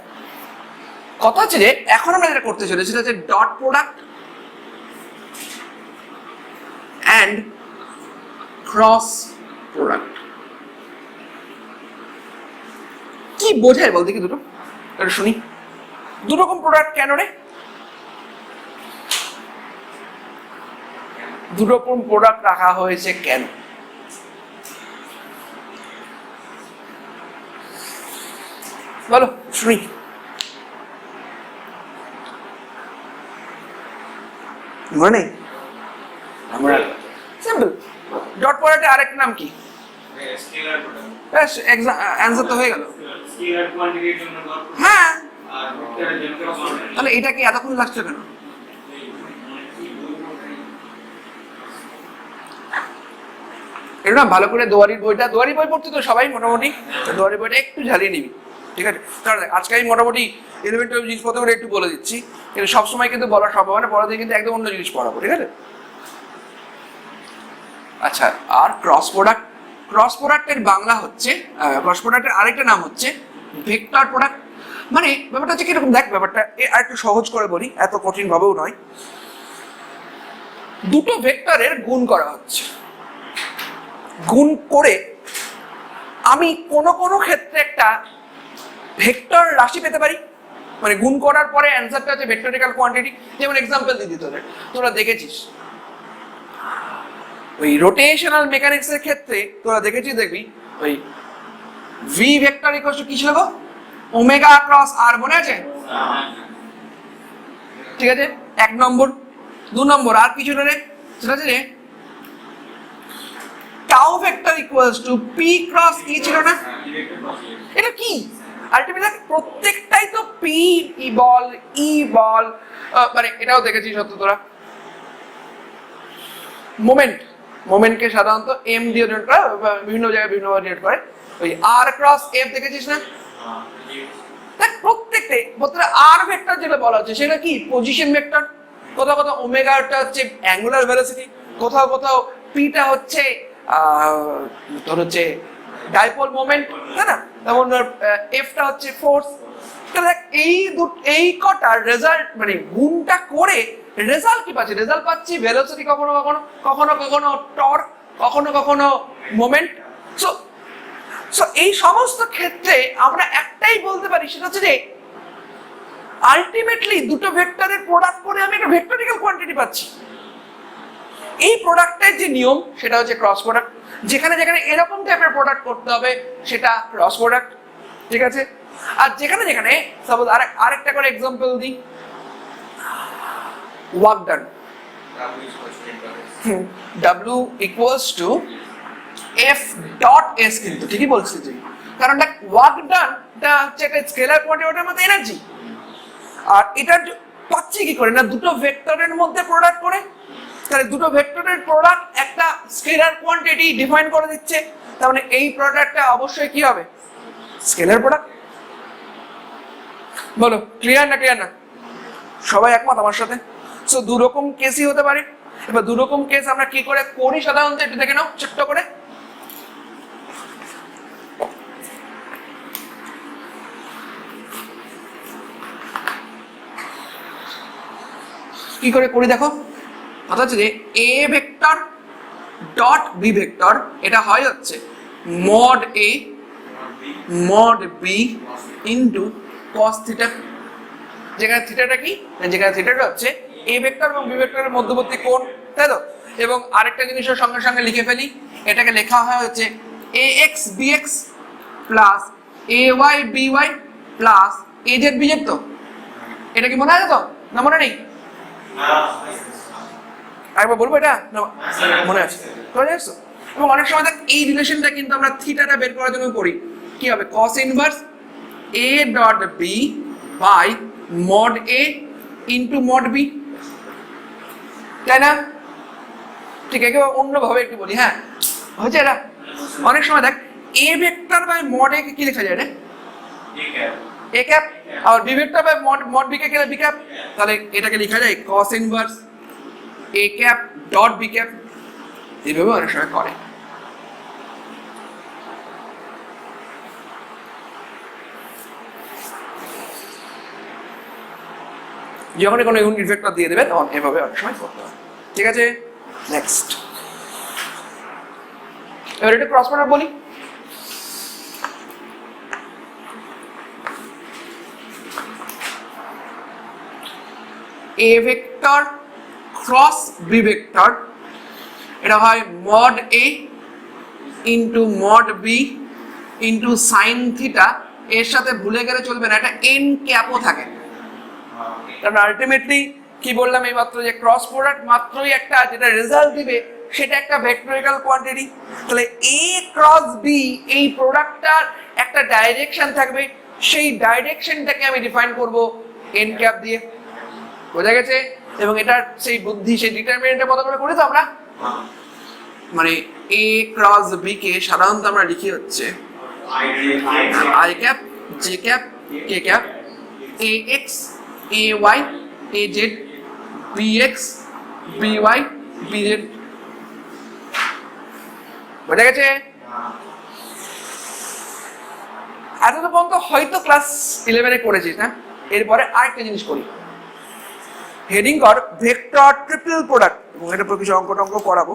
কথা হচ্ছে যে এখন আমরা যেটা করতে চলেছি সেটা হচ্ছে dot product and cross product. কি বোঝায় বল দেখি দুটো, এটা শুনি। দু রকম প্রোডাক্ট কেন রে? দু রকম প্রোডাক্ট রাখা হয়েছে কেন? বলো শুনি। মানে আমরা সিম্পল, ডট প্রোডাক্টের আরেকটা নাম কি? Scalar product. ব্যাস, অ্যান্সার তো হয়ে গেল। স্কেলার কোয়ান্টিটির জন্য ডট প্রোডাক্ট হ্যাঁ, আর ভেক্টরের জন্য ক্রস প্রোডাক্ট। তাহলে এটা কি এতক্ষণ লাগছে কেন? এটা না ভালো করে দুয়ারির বই পড়তে তো সবাই মোটামুটি, তো দুয়ারির বইটা একটু ঝালিয়ে নিবি, ঠিক আছে? কারণ আজকে আমি মোটামুটি 11-12 জিনিসপত্র করে একটু বলে দিচ্ছি, কিন্তু সবসময় কিন্তু বলা সম্ভব না, পড়াতে কিন্তু একদম অন্য জিনিস পড়াবো, ঠিক আছে? আচ্ছা, আর ক্রস প্রোডাক্টের বাংলা হচ্ছে, ক্রস প্রোডাক্টের আরেকটা নাম হচ্ছে ভেক্টর প্রোডাক্ট। মানে ব্যাপারটা হচ্ছে কিরকম, দেখ ব্যাপারটা আর একটু সহজ করে বলি, এত কঠিন ভাবেও নয়। দুটো ভেক্টরের গুণ করা হচ্ছে, গুণ করে আমি কোনো কোনো ক্ষেত্রে একটা ভেক্টর রাশি পেতে পারি। মানে গুণ করার পরে অ্যান্সারটা হচ্ছে ভেক্টরিক্যাল কোয়ান্টিটি। যেমন এক্সাম্পল দিদি তোরা দেখেছিস ওই রোটেশনাল মেকানিক্স এর ক্ষেত্রে, তোরা দেখেছিস দেখবি ওই ভি ভেক্টর ইকুয়াল টু কি ছিল গো? ওমেগা ক্রস আর, মনে আছে? ঠিক আছে, 1 নম্বর। 2 নম্বর আর কিছু রে, সেটা হচ্ছে রে tau vector equals to P cross E, ছিল না? এটা কি আলটিমেটলি প্রত্যেকটাই তো পি ই বল ই বল, মানে এটাও দেখেছিস সত্য তোরা। মোমেন্টকে সাধারণত এম দিয়ে ডিনোট করে, বিভিন্ন জায়গায় বিভিন্নভাবে ডিনোট করে। ওই আর ক্রস এফ দেখেছিস না? দেখ প্রত্যেকটা আর ভেক্টর যেটা বলা হচ্ছে সেটা কি পজিশন ভেক্টর। কোথাও কোথাও ওমেগাটা হচ্ছে অ্যাঙ্গুলার ভেলোসিটি, কোথাও কোথাও পিটা হচ্ছে তোর হচ্ছে ডাইপোল মোমেন্ট, তাই না? তেমন এফটা হচ্ছে ফোর্স। এই কটার রেজাল্ট মানে গুণটা করে রেজাল্ট কি পাচ্ছি? রেজাল্ট পাচ্ছি ভেলোসিটি, কখনো কখনো টর্ক, কখনো মোমেন্ট। সো এই সমস্ত ক্ষেত্রে আমরা একটাই বলতে পারি, সেটা হচ্ছে যে আলটিমেটলি দুটো ভেক্টরের প্রোডাক্ট করে আমি একটা ভেক্টরিক্যাল কোয়ান্টিটি পাচ্ছি। এই প্রোডাক্টের যে নিয়ম সেটা হচ্ছে ক্রস প্রোডাক্ট। যেখানে যেখানে এরকম টাইপের প্রোডাক্ট করতে হবে সেটা ক্রস প্রোডাক্ট, ঠিক আছে? আর যেখানে যেখানে সাপোজ আরেকটা করে এক্সাম্পল দিই, work done, W equals to F dot S, কিন্তু ঠিকই বলছিস তুই, কারণ দেখ ওয়ার্ক ডানটা হচ্ছে একটা স্কেলার কোয়ান্টিটি, ওটার মধ্যে এনার্জি। আর এটা পাচ্ছি কি করে না, দুটো ভেক্টরের মধ্যে প্রোডাক্ট করে। তাহলে দুটো ভেক্টরের প্রোডাক্ট একটা স্কেলার কোয়ান্টিটি ডিফাইন করে দিচ্ছে, তার মানে এই প্রোডাক্টটা অবশ্যই কি হবে? Scalar product. বলো ক্লিয়ার না? সবাই একমত আমার সাথে? সো দু রকম কেসই হতে পারে। এবার দু রকম কেস আমরা কি করে করি সাধারণত একটু দেখে নাও ছোট্ট করে। কি করে করি দেখো, কথা হচ্ছে যে A vector dot B vector, এটা হয় হচ্ছে mod A mod B into cos theta. যেখানে থিটাটা কি, যেখানে থিটাটা হচ্ছে এ ভেক্টর এবং বি ভেক্টরের মধ্যবর্তী কোণ, তাই তো? এবং আরেকটা জিনিসের সঙ্গে সঙ্গে লিখে ফেলি, এটাকে লেখা হয় হচ্ছে A X B X plus A Y B Y plus A Z B Z. তো এটা কি মনে আছে তো, না মনে নেই? একবার বলবো এটা, মনে আছে? এবং অনেক সময় দেখ এই রিলেশনটা কিন্তু আমরা থিটাটা বের করার জন্য করি। কি হবে? cos inverse a dot b by mod a into mod b, তাই না? ঠিক আছে, অন্যভাবে একটু বলি, হ্যাঁ হচ্ছে এটা। অনেক সময় দেখ a vector by mod a কে কি লেখা যায় রে? a cap. আর b vector by mod b কে কি b ক্যাপ। তাহলে এটাকে লেখা যায় cos inverse a cap dot b cap. এইভাবে অনেক সময় করে। যখন কোনো ইউনিট ভেক্টর দিয়ে দেবে তখন এভাবে অনেক সময় করতে হবে, ঠিক আছে? নেক্সট, এবার এটা ক্রস প্রোডাক্ট বলি। A vector cross B vector, এটা হয় mod A into mod B into sine theta. এর সাথে ভুলে গেলে চলবে না, এটা এন ক্যাপও থাকে। কারণ আলটিমেটলি কি বললাম এই মাত্র, যে ক্রস প্রোডাক্ট মাত্রই একটা যেটা রেজাল্ট দিবে সেটা একটা ভেক্টরিক্যাল কোয়ান্টিটি। তাহলে এ ক্রস বি এই প্রোডাক্টটার একটা ডাইরেকশন থাকবে, সেই ডাইরেকশনটাকে আমি ডিফাইন করব এন ক্যাপ দিয়ে। বোঝা গেছে? এবং এটার সেই বুদ্ধি, সেই ডিটারমিনেন্টের মতো করে করি তো আমরা, মানে এ ক্রস বি কে সাধারণত আমরা লিখি হচ্ছে I cap, J cap, K cap, A X, A Y, A Z, B X, B Y, B Z. বোঝা গেছে? এতটা পর্যন্ত হয়তো ক্লাস 11-এ করেছিস না। এরপরে আরেকটা জিনিস করি, হেডিং কর ভেক্টর ট্রিপল প্রোডাক্ট, এবং এটা কিছু অঙ্ক টঙ্ক করাবো।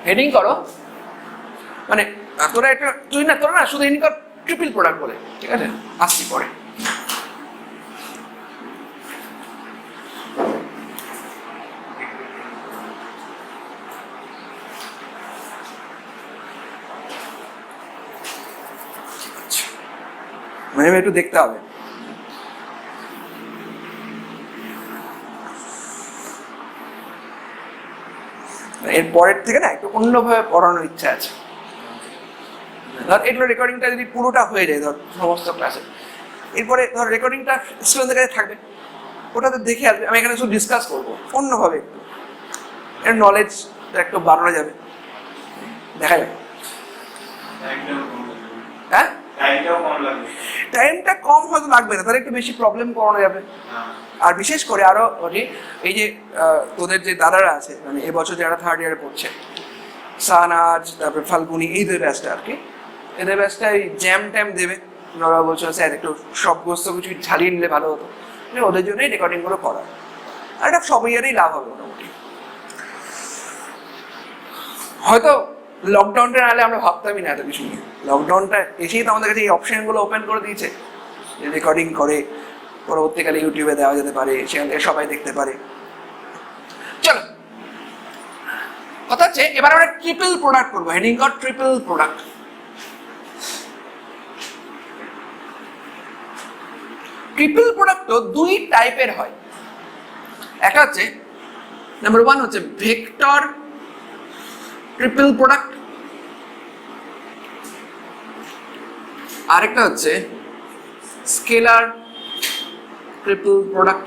হেডিং করো, মানে তোরা একটা তোরা না শুধু হেডিং কর ট্রিপল প্রোডাক্ট বলে, ঠিক আছে? আসছি পরে। মানে একটু দেখতে হবে। এর পরের থেকে না একটু অন্যভাবে পড়ানোর ইচ্ছা আছে। ধর এগুলো রেকর্ডিংটা যদি পুরোটা হয়ে যায়, ধর সমস্ত ক্লাসে, এরপরে ধর রেকর্ডিংটা স্টুডেন্টদের কাছে থাকবে, ওটাতে দেখে আসবে। আমি এখানে শুধু ডিসকাস করবো অন্যভাবে, একটু এর নলেজ একটু বাড়ানো যাবে, দেখা যাবে। হ্যাঁ, টাইমটা কম হয়তো লাগবে না, তাহলে একটু বেশি প্রবলেম করানো যাবে। আর বিশেষ করে আরো এই যে তোদের যে দাদারা আছে, মানে এবছর যারা থার্ড ইয়ারে পড়ছে, সানাজ, তারপরে ফাল্গুনি, এই দুই ব্যাচটা আর কি, এদের ব্যাচটা এই জ্যাম ট্যাম দেবে। ওরা বলছে স্যার একটু সবগ্রস্ত কিছু ঝালিয়ে নিলে ভালো হতো, ওদের জন্যই রেকর্ডিংগুলো করা। আর এটা সব ইয়ারেই লাভ হবে মোটামুটি। হয়তো লকডাউনটা নাহলে আমরা ভাবতামই না এত কিছু নিয়ে। লকডাউনটা এসেই তো আমাদের কাছে এই অপশনগুলো ওপেন করে দিয়েছে, রেকর্ডিং করে পরবর্তীকালে ইউটিউবে দেওয়া যেতে পারে, সেখান থেকে সবাই দেখতে পারে। চলো, কথা হচ্ছে এবার আমরা ট্রিপল প্রোডাক্ট করবো। হেডিং কর ট্রিপল প্রোডাক্ট। ট্রিপল প্রোডাক্ট তো দুই টাইপের হয়। একটা হচ্ছে নাম্বার 1 হচ্ছে ভেক্টর ট্রিপল প্রোডাক্ট, আরেকটা হচ্ছে স্কেলার ট্রিপল প্রোডাক্ট।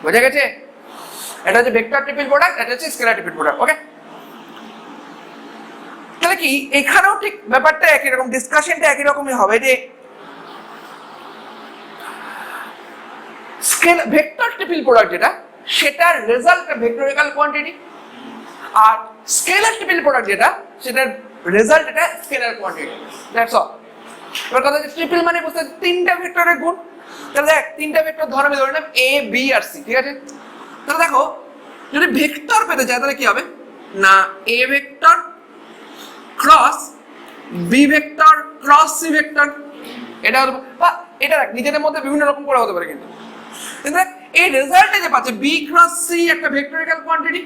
বোঝা গেছে? এটা হচ্ছে ভেক্টর ট্রিপল প্রোডাক্ট, এটা হচ্ছে স্কেলার ট্রিপল প্রোডাক্ট। ওকে, তাহলে কি এখানেও ঠিক ব্যাপারটা একই রকম, ডিসকাশনটা একই রকমই হবে যে ভেক্টর ট্রিপল প্রোডাক্ট যেটা, সেটার রেজাল্ট ভেক্টরিক্যাল কোয়ান্টিটি, আর স্কেলার ট্রিপল প্রোডাক্ট যেটা, সেটার রেজাল্ট এটা স্কেলার কোয়ান্টিটি। That's all. এবার কথা হচ্ছে ট্রিপল মানে বুঝতে তিনটা ভেক্টরের গুণ। তাহলে দেখ, তিনটা ভেক্টর ধর আমি ধরে নিলাম এ, বি আর সি, ঠিক আছে? তাহলে দেখো, যদি ভেক্টর পেতে চাই তাহলে কি হবে না, A vector cross B vector cross C vector, এটা বা এটা নিজেদের মধ্যে বিভিন্ন রকম করে হতে পারে। কিন্তু এই রেজাল্টে যে পাচ্ছে বি ক্রস সি একটা ভেক্টরিক্যাল কোয়ান্টিটি,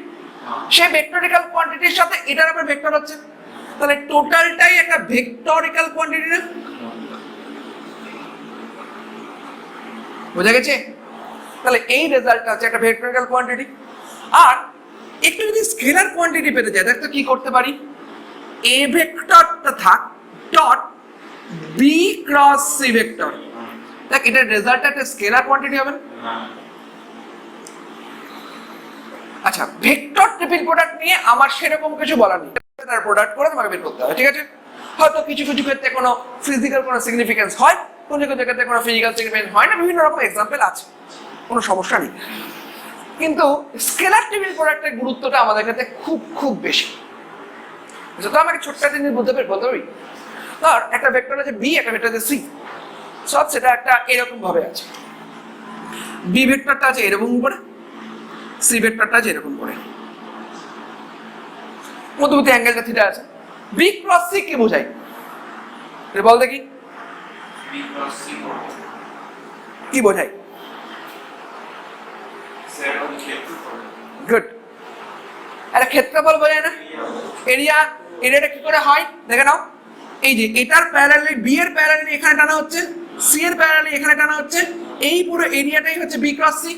সেই ভেক্টরিক্যাল কোয়ান্টিটির সাথে এটার আবার ভেক্টর হচ্ছে, তাহলে টোটালটাই একটা ভেক্টরিক্যাল কোয়ান্টিটি না? বোঝা গেছে? তাহলে এই রেজাল্টটা হচ্ছে একটা ভেক্টরিক্যাল কোয়ান্টিটি। আর একটু যদি স্কেলার কোয়ান্টিটি পেতে চাই, তাহলে কি করতে পারি, এ ভেক্টরটা থাক dot B cross C vector. দেখ, এটার রেজাল্টটা একটা স্কেলার কোয়ান্টিটি হবে না? আচ্ছা, ভেক্টর ট্রিপল প্রোডাক্ট নিয়ে আমার সেরকম কিছু বলার নেই, তার প্রোডাক্ট করে তোমাকে বের করতে হবে, ঠিক আছে? হয়তো কিছু কিছু ক্ষেত্রে কোনো ফিজিক্যাল কোনো সিগনিফিকেন্স হয়, কোনো কিছু ক্ষেত্রে কোনো ফিজিক্যাল সিগনিফিকেন্স হয় না, বিভিন্ন রকম এক্সাম্পল আছে, কোনো সমস্যা নেই। কিন্তু স্কেলার ট্রিপল প্রোডাক্টের গুরুত্বটা আমাদের ক্ষেত্রে খুব খুব বেশি। তো আমাকে ছোট্ট একটা জিনিস বলতে পারবি, ধর একটা ভেক্টর আছে বি, একটা ভেক্টর আছে সি, সব সেটা একটা এরকম ভাবে আছে, বি ভেক্টরটা আছে এরকম করে, সি ভেক্টরটা আছে এরকম করে, মধ্যবর্তী অ্যাঙ্গেলটা থিটা আছে। বি ক্রস সি কি বোঝায় বল দেখি, কি বোঝায়? গুড, একটা ক্ষেত্রফল বোঝায় না? এরিয়া, এরিয়াটা কি করে হয় দেখে নাও। এই যে এটার প্যারালালি, বি এর প্যারালালি এখানে টানা হচ্ছে, সি এর প্যারালালি এখানে টানা হচ্ছে, এই পুরো এরিয়াটাই হচ্ছে বি ক্রস সি।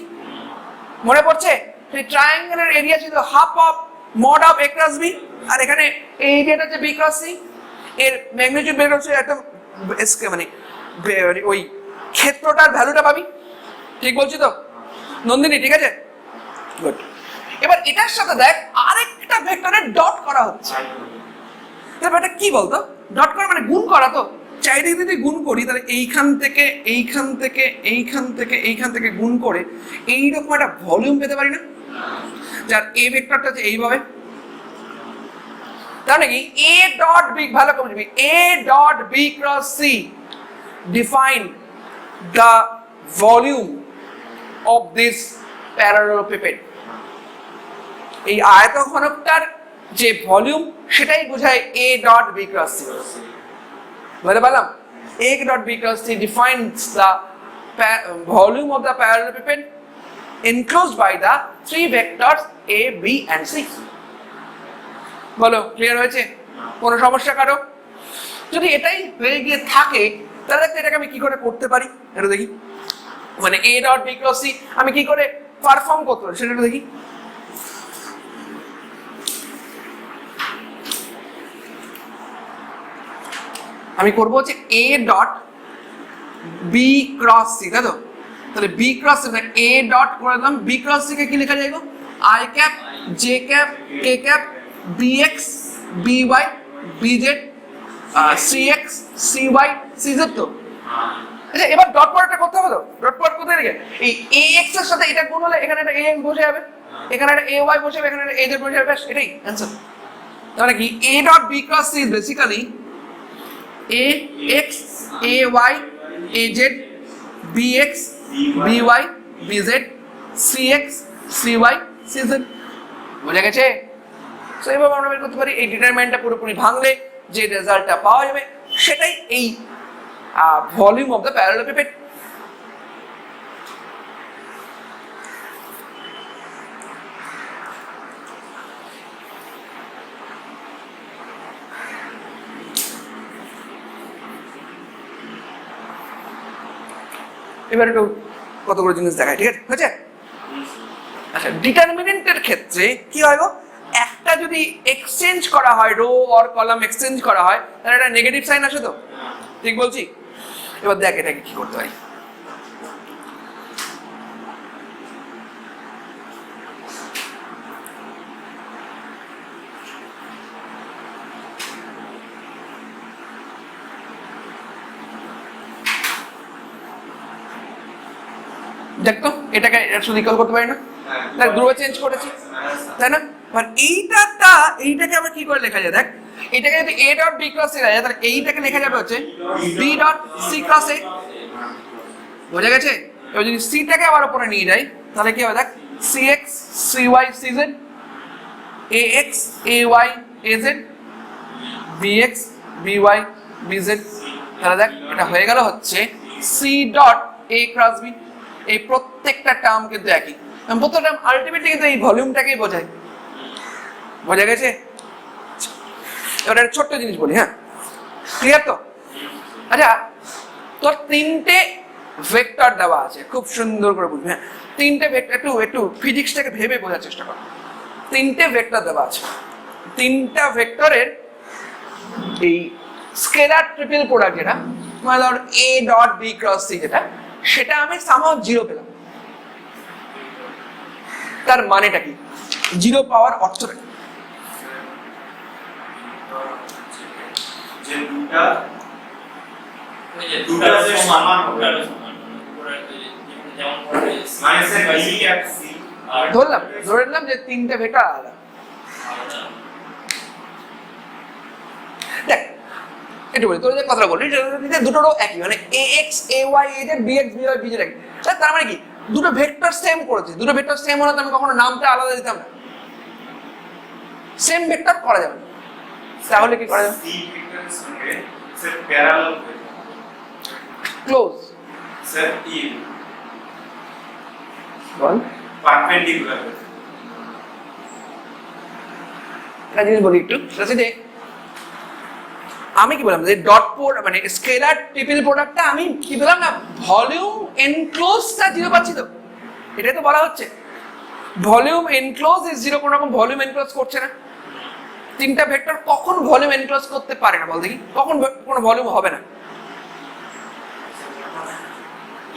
মনে পড়ছে সেই ট্রায়াঙ্গেলের এরিয়া ছিল half of mod of A cross B, আর এখানে এই এরিয়াটা হচ্ছে বি ক্রস সি। এর ম্যাগনিটিউড বের হচ্ছে একদম মানে ওই ক্ষেত্রটার ভ্যালুটা পাবি, ঠিক বলছি তো নন্দিনী? ঠিক আছে, গুড। এবার এটার সাথে দেখ আরেকটা ভেক্টরের ডট করা হচ্ছে। এবার এটা কি বলতো? ডট করা মানে গুণ করা। তো চারিদিকে যদি গুণ করি তাহলে এইখান থেকে এইখান থেকে এইখান থেকে এইখান থেকে গুণ করে এইরকম একটা ভলিউম পেতে পারি না, যার এ ভেক্টরটা হচ্ছে এইভাবে। তার মানে কি এ ডট বি, ভালো করে বুঝবি, A dot B cross C define the volume of this parallelepiped. এই আয়তঘনকটার যে ভলিউম সেটাই বোঝায় A dot B cross C. বুঝতে পারলাম? A dot B cross C defines the volume of the parallelepiped enclosed by the three vectors a, b and c. বলো, clear হয়েছে? কোনো সমস্যা কারো? যদি এটাই হয়ে গিয়ে থাকে তাহলে এটাকে আমি কি করে করতে পারি এটা দেখি। মানে a dot b cross c আমি কি করে পারফর্ম করতে পারি সেটা দেখি। আমি করবো হচ্ছে a dot b cross c, তাই তো? তাহলে b ক্রস c মানে a ডট করে দিলাম, b ক্রস c কে কি লেখা যায় গো? i cap j cap k cap bx by bz cx cy cz। তো আচ্ছা, এবার ডট প্রোডাক্টটা করতে হবে। তো ডট প্রোডাক্ট কোথায় রেখে এই ax এর সাথে এটা গুণ হলে এখানে একটা ax বসে যাবে, এখানে একটা ay বসে যাবে, এখানে একটা az বসে যাবে, ব্যাস এটাই অ্যানসার। তাহলে কি a dot b cross c is basically ax ay az bx by bz cx cy cz। বুঝা গেছে? সো এইভাবে আমরা বের করতে পারি। এই ডিটারমিনেন্টটা পুরোপুরি ভাঙলে যে রেজাল্টটা পাওয়া যাবে সেটাই এই ভলিউম অফ দ্য প্যারালেলোপিপেড। এবার একটু কতগুলো জিনিস দেখায়, ঠিক আছে? হয়েছে? আচ্ছা, ডিটারমিনেন্টের ক্ষেত্রে কি হয় গো? একটা যদি এক্সচেঞ্জ করা হয়, রো অর কলাম এক্সচেঞ্জ করা হয় তাহলে একটা নেগেটিভ সাইন আসে। তো ঠিক বলছি? এবার দেখ এটাকে কি করতে হয়। দেখ তো এটাকে এর সাথে ইকুয়াল করতে পারি না? দেখ দুটো চেঞ্জ করেছি, তাই না? আর এইটাকে আবার কি করে লেখা যায়? দেখ এটাকে যদি a dot b cross c লেখা যায় তাহলে এইটাকে লেখা যাবে হচ্ছে b dot c cross a। বোঝা গেছে? এবার যদি c টাকে আবার উপরে নিয়ে যাই তাহলে কি হবে? দেখ cx cy cz ax ay az bx by bz। তাহলে দেখ এটা হয়ে গেল হচ্ছে c dot a cross b। এই প্রত্যেকটা টার্ম কিন্তু একই, প্রত্যেকটা টার্ম আলটিমেটলি কিন্তু এই ভলিউমটাকেই বোঝায়। বোঝা গেছে? এবার একটা ছোট্ট জিনিস বলি, হ্যাঁ ক্লিয়ার তো? আচ্ছা, তোর তিনটে ভেক্টর দেওয়া আছে, খুব সুন্দর করে বুঝবি। হ্যাঁ, তিনটে ভেক্টর, একটু ফিজিক্সটাকে ভেবে বোঝার চেষ্টা কর। তিনটে ভেক্টর দেওয়া আছে, তিনটা ভেক্টরের এই স্কেলার ট্রিপল প্রোডাক্ট যেটা মানে ধর a dot b cross c যেটা, সেটা আমি সামহাউ 0 পেলাম। তার মানেটা কি? 0 পাওয়ার অর্থটা কি? যে দুটা সমান হবে, যেমন মানে স্যার b আর c ধরে নিলাম যে তিনটে ভেক্টর আলাদা। দেখ একটু বলি, তোর যে কথাটা বললি দুটো রো একই, মানে ax ay az bx by bz একই। তার মানে কি দুটো ভেক্টর সেম করেছে। দুটো ভেক্টর সেম হলে তো আমি কখনো নামটা আলাদা দিতাম না। সেম ভেক্টর করা যাবে, তাহলে কি করা যাবে? c ভেক্টরের সঙ্গে স্যার প্যারালাল ক্লোজ স্যার ই বল পারপেন্ডিকুলার। একটা জিনিস বলি একটু, সেটা হচ্ছে যে আমি কি বললাম যে ডট প্রোডাক্ট মানে স্কেলার ট্রিপল প্রোডাক্টটা আমি কি বললাম না, ভলিউম এনক্লোজটা 0 পাচ্ছি। তো এটাই তো বলা হচ্ছে ভলিউম এনক্লোজ ইজ 0। কোনো রকম ভলিউম এনক্লোজ করছে না। তিনটা ভেক্টর কখন ভলিউম এনক্লোজ করতে পারে না বল দেখি? কখন কোনো ভলিউম হবে না?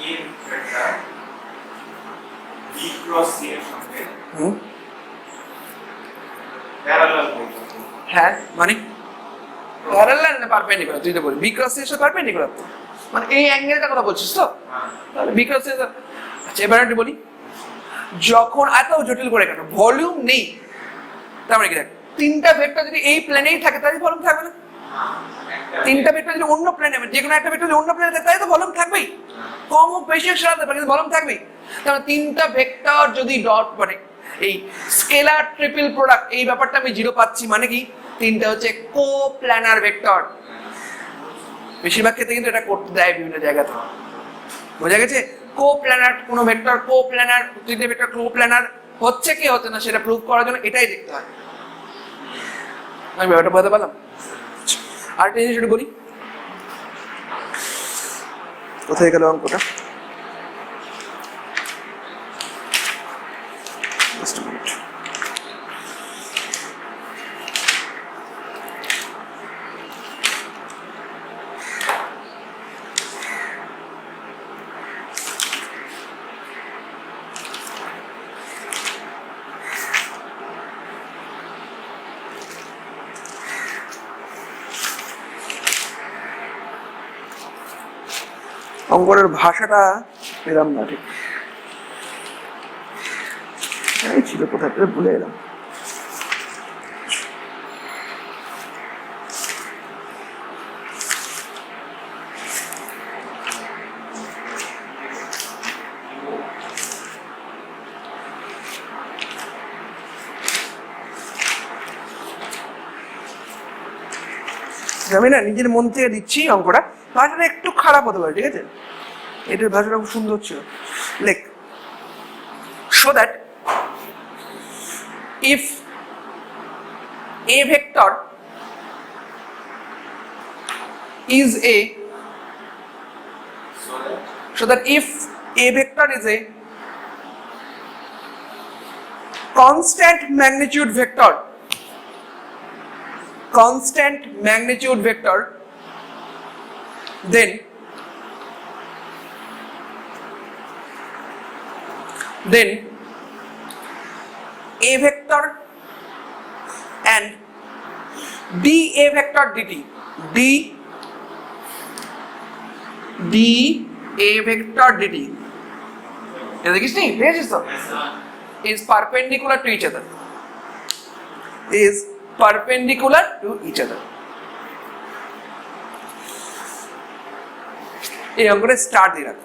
এর একটা বি ক্রস সি এর সঙ্গে হুম প্যারালাল হয়ে যাবে। হ্যাঁ মানে প্যারালাল না পারপেন্ডিকুলার, তুই তো বলি বি ক্রস সি এর সাথে পারপেন্ডিকুলার, তো মানে এই অ্যাঙ্গেলটা কথা বলছিস তো, হ্যাঁ তাহলে বি ক্রস সি। আচ্ছা এবার একটু বলি, যখন এত জটিল করে কেন, ভলিউম নেই, তার মানে কি দেখ তিনটা ভেক্টর যদি এই প্লেনেই থাকে তাহলে ভলিউম থাকবে না, তিনটা ভেক্টর যদি অন্য প্লেনে, যে কোনো একটা ভেক্টর যদি অন্য প্লেনে থাকে তাহলে তো ভলিউম থাকবেই, কম হোক বেশি হোক সেটা ব্যাপার, কিন্তু ভলিউম থাকবেই। তাহলে তিনটা ভেক্টর যদি ডট মানে এই স্কেলার ট্রিপল প্রোডাক্ট এই ব্যাপারটা আমি জিরো পাচ্ছি, মানে কি তিনটা হচ্ছে কো প্ল্যানার ভেক্টর। বেশিরভাগ ক্ষেত্রে কিন্তু এটা করতে দেয় বিভিন্ন জায়গাতে, বোঝা গেছে? কো প্ল্যানার কোনো ভেক্টর কো প্ল্যানার, তিনটে ভেক্টর কো প্ল্যানার হচ্ছে কি হচ্ছে না সেটা প্রুভ করার জন্য এটাই দেখতে হয়। আমি ব্যাপারটা বলতে পারলাম। আরেকটা জিনিস একটু বলি, কোথায় গেল অঙ্কটা? Just a minute. অঙ্কনের ভাষাটা পেলাম না ঠিক, এই ছিল কোথায় পেলে ভুলে এলাম। আমি না নিজের মন থেকে দিচ্ছি অঙ্কটা, ভাষাটা একটু খারাপ হতে পারে, ঠিক আছে? এটার ভাষাটা খুব সুন্দর ছিল। লেখ, so that if a vector is a so that if a vector is a constant magnitude vector then a vector and dA vector dt dA vector dt এটা দেখিস নি, পেয়েছিস তো? is perpendicular to each other, is perpendicular to each other। এই অঙ্কটা start দিয়ে রাখ।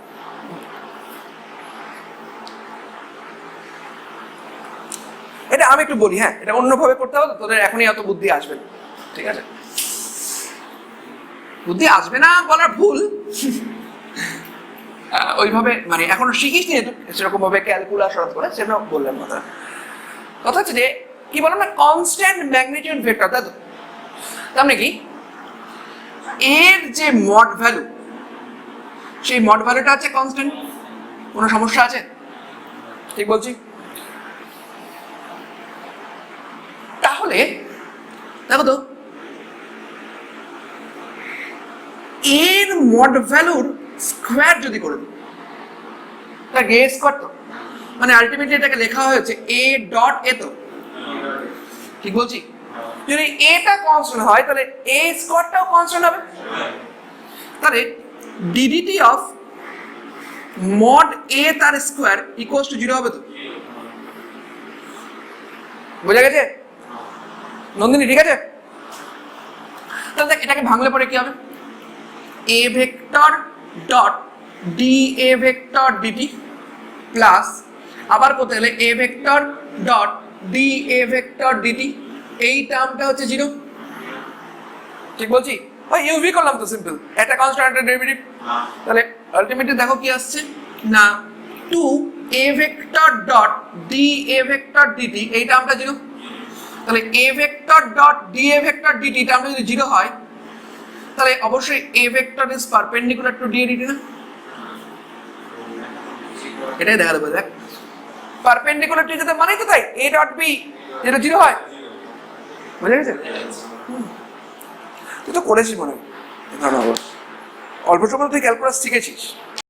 এটা আমি একটু বলি, হ্যাঁ এটা অন্যভাবে করতে হবে, তোদের এখনই অত বুদ্ধি আসবে না, ঠিক আছে? বুদ্ধি আসবে না বলার ভুল, ওইভাবে মানে এখনো শিখিস নি সেরকম ভাবে ক্যালকুলাস করে, সেটা বললাম কথা। কথা হচ্ছে যে কি বললাম না, কনস্ট্যান্ট ম্যাগনিটিউড ভেক্টর, তাই তো? তার মানে কি এর যে মড ভ্যালু, সেই মড ভ্যালুটা আছে কনস্ট্যান্ট, কোনো সমস্যা আছে? ঠিক বলছি? তাহলে দেখো তো এর মড ভ্যালুর স্কোয়ার যদি করে দিই, তাহলে এ স্কোয়ার, তো মানে আলটিমেটলি এটাকে লেখা হয়েছে এ ডট এ, তো ঠিক বলছি? যদি এটা কনস্ট্যান্ট হয় তাহলে এ স্কোয়ারটাও কনস্ট্যান্ট হবে, তাহলে ডিডিটি অফ মড এ তার স্কোয়ার ইকুয়ালস টু 0 হবে, তো বোঝা গেছে নন্দিনী? ঠিক আছে, তাহলে দেখ এটাকে ভাঙলে পরে কি হবে, A vector dot D A vector DT plus আবার করতে গেলে A vector dot D A vector DT, এই টার্মটা হচ্ছে 0, ঠিক বলছি? ওই ইউভি করলাম তো, সিম্পল, একটা কনস্ট্যান্ট একটা ডেরিভেটিভ। তাহলে আলটিমেটলি দেখো কি আসছে না, 2 A vector dot D A vector DT, এই টার্মটা 0, তাহলে A vector dot D A vector DT টার্মটা যদি 0 হয় তাহলে অবশ্যই A vector is perpendicular to D A DT না? এটাই দেখা দেবো, দেখ পারপেন্ডিকুলার টু যেতে মানেই তো তাই এ ডট বি যেটা 0 হয়, বুঝে গেছে? তুই তো করেছিস মনে হয়, অল্প সময় তুই ক্যালকুলাস শিখেছিস।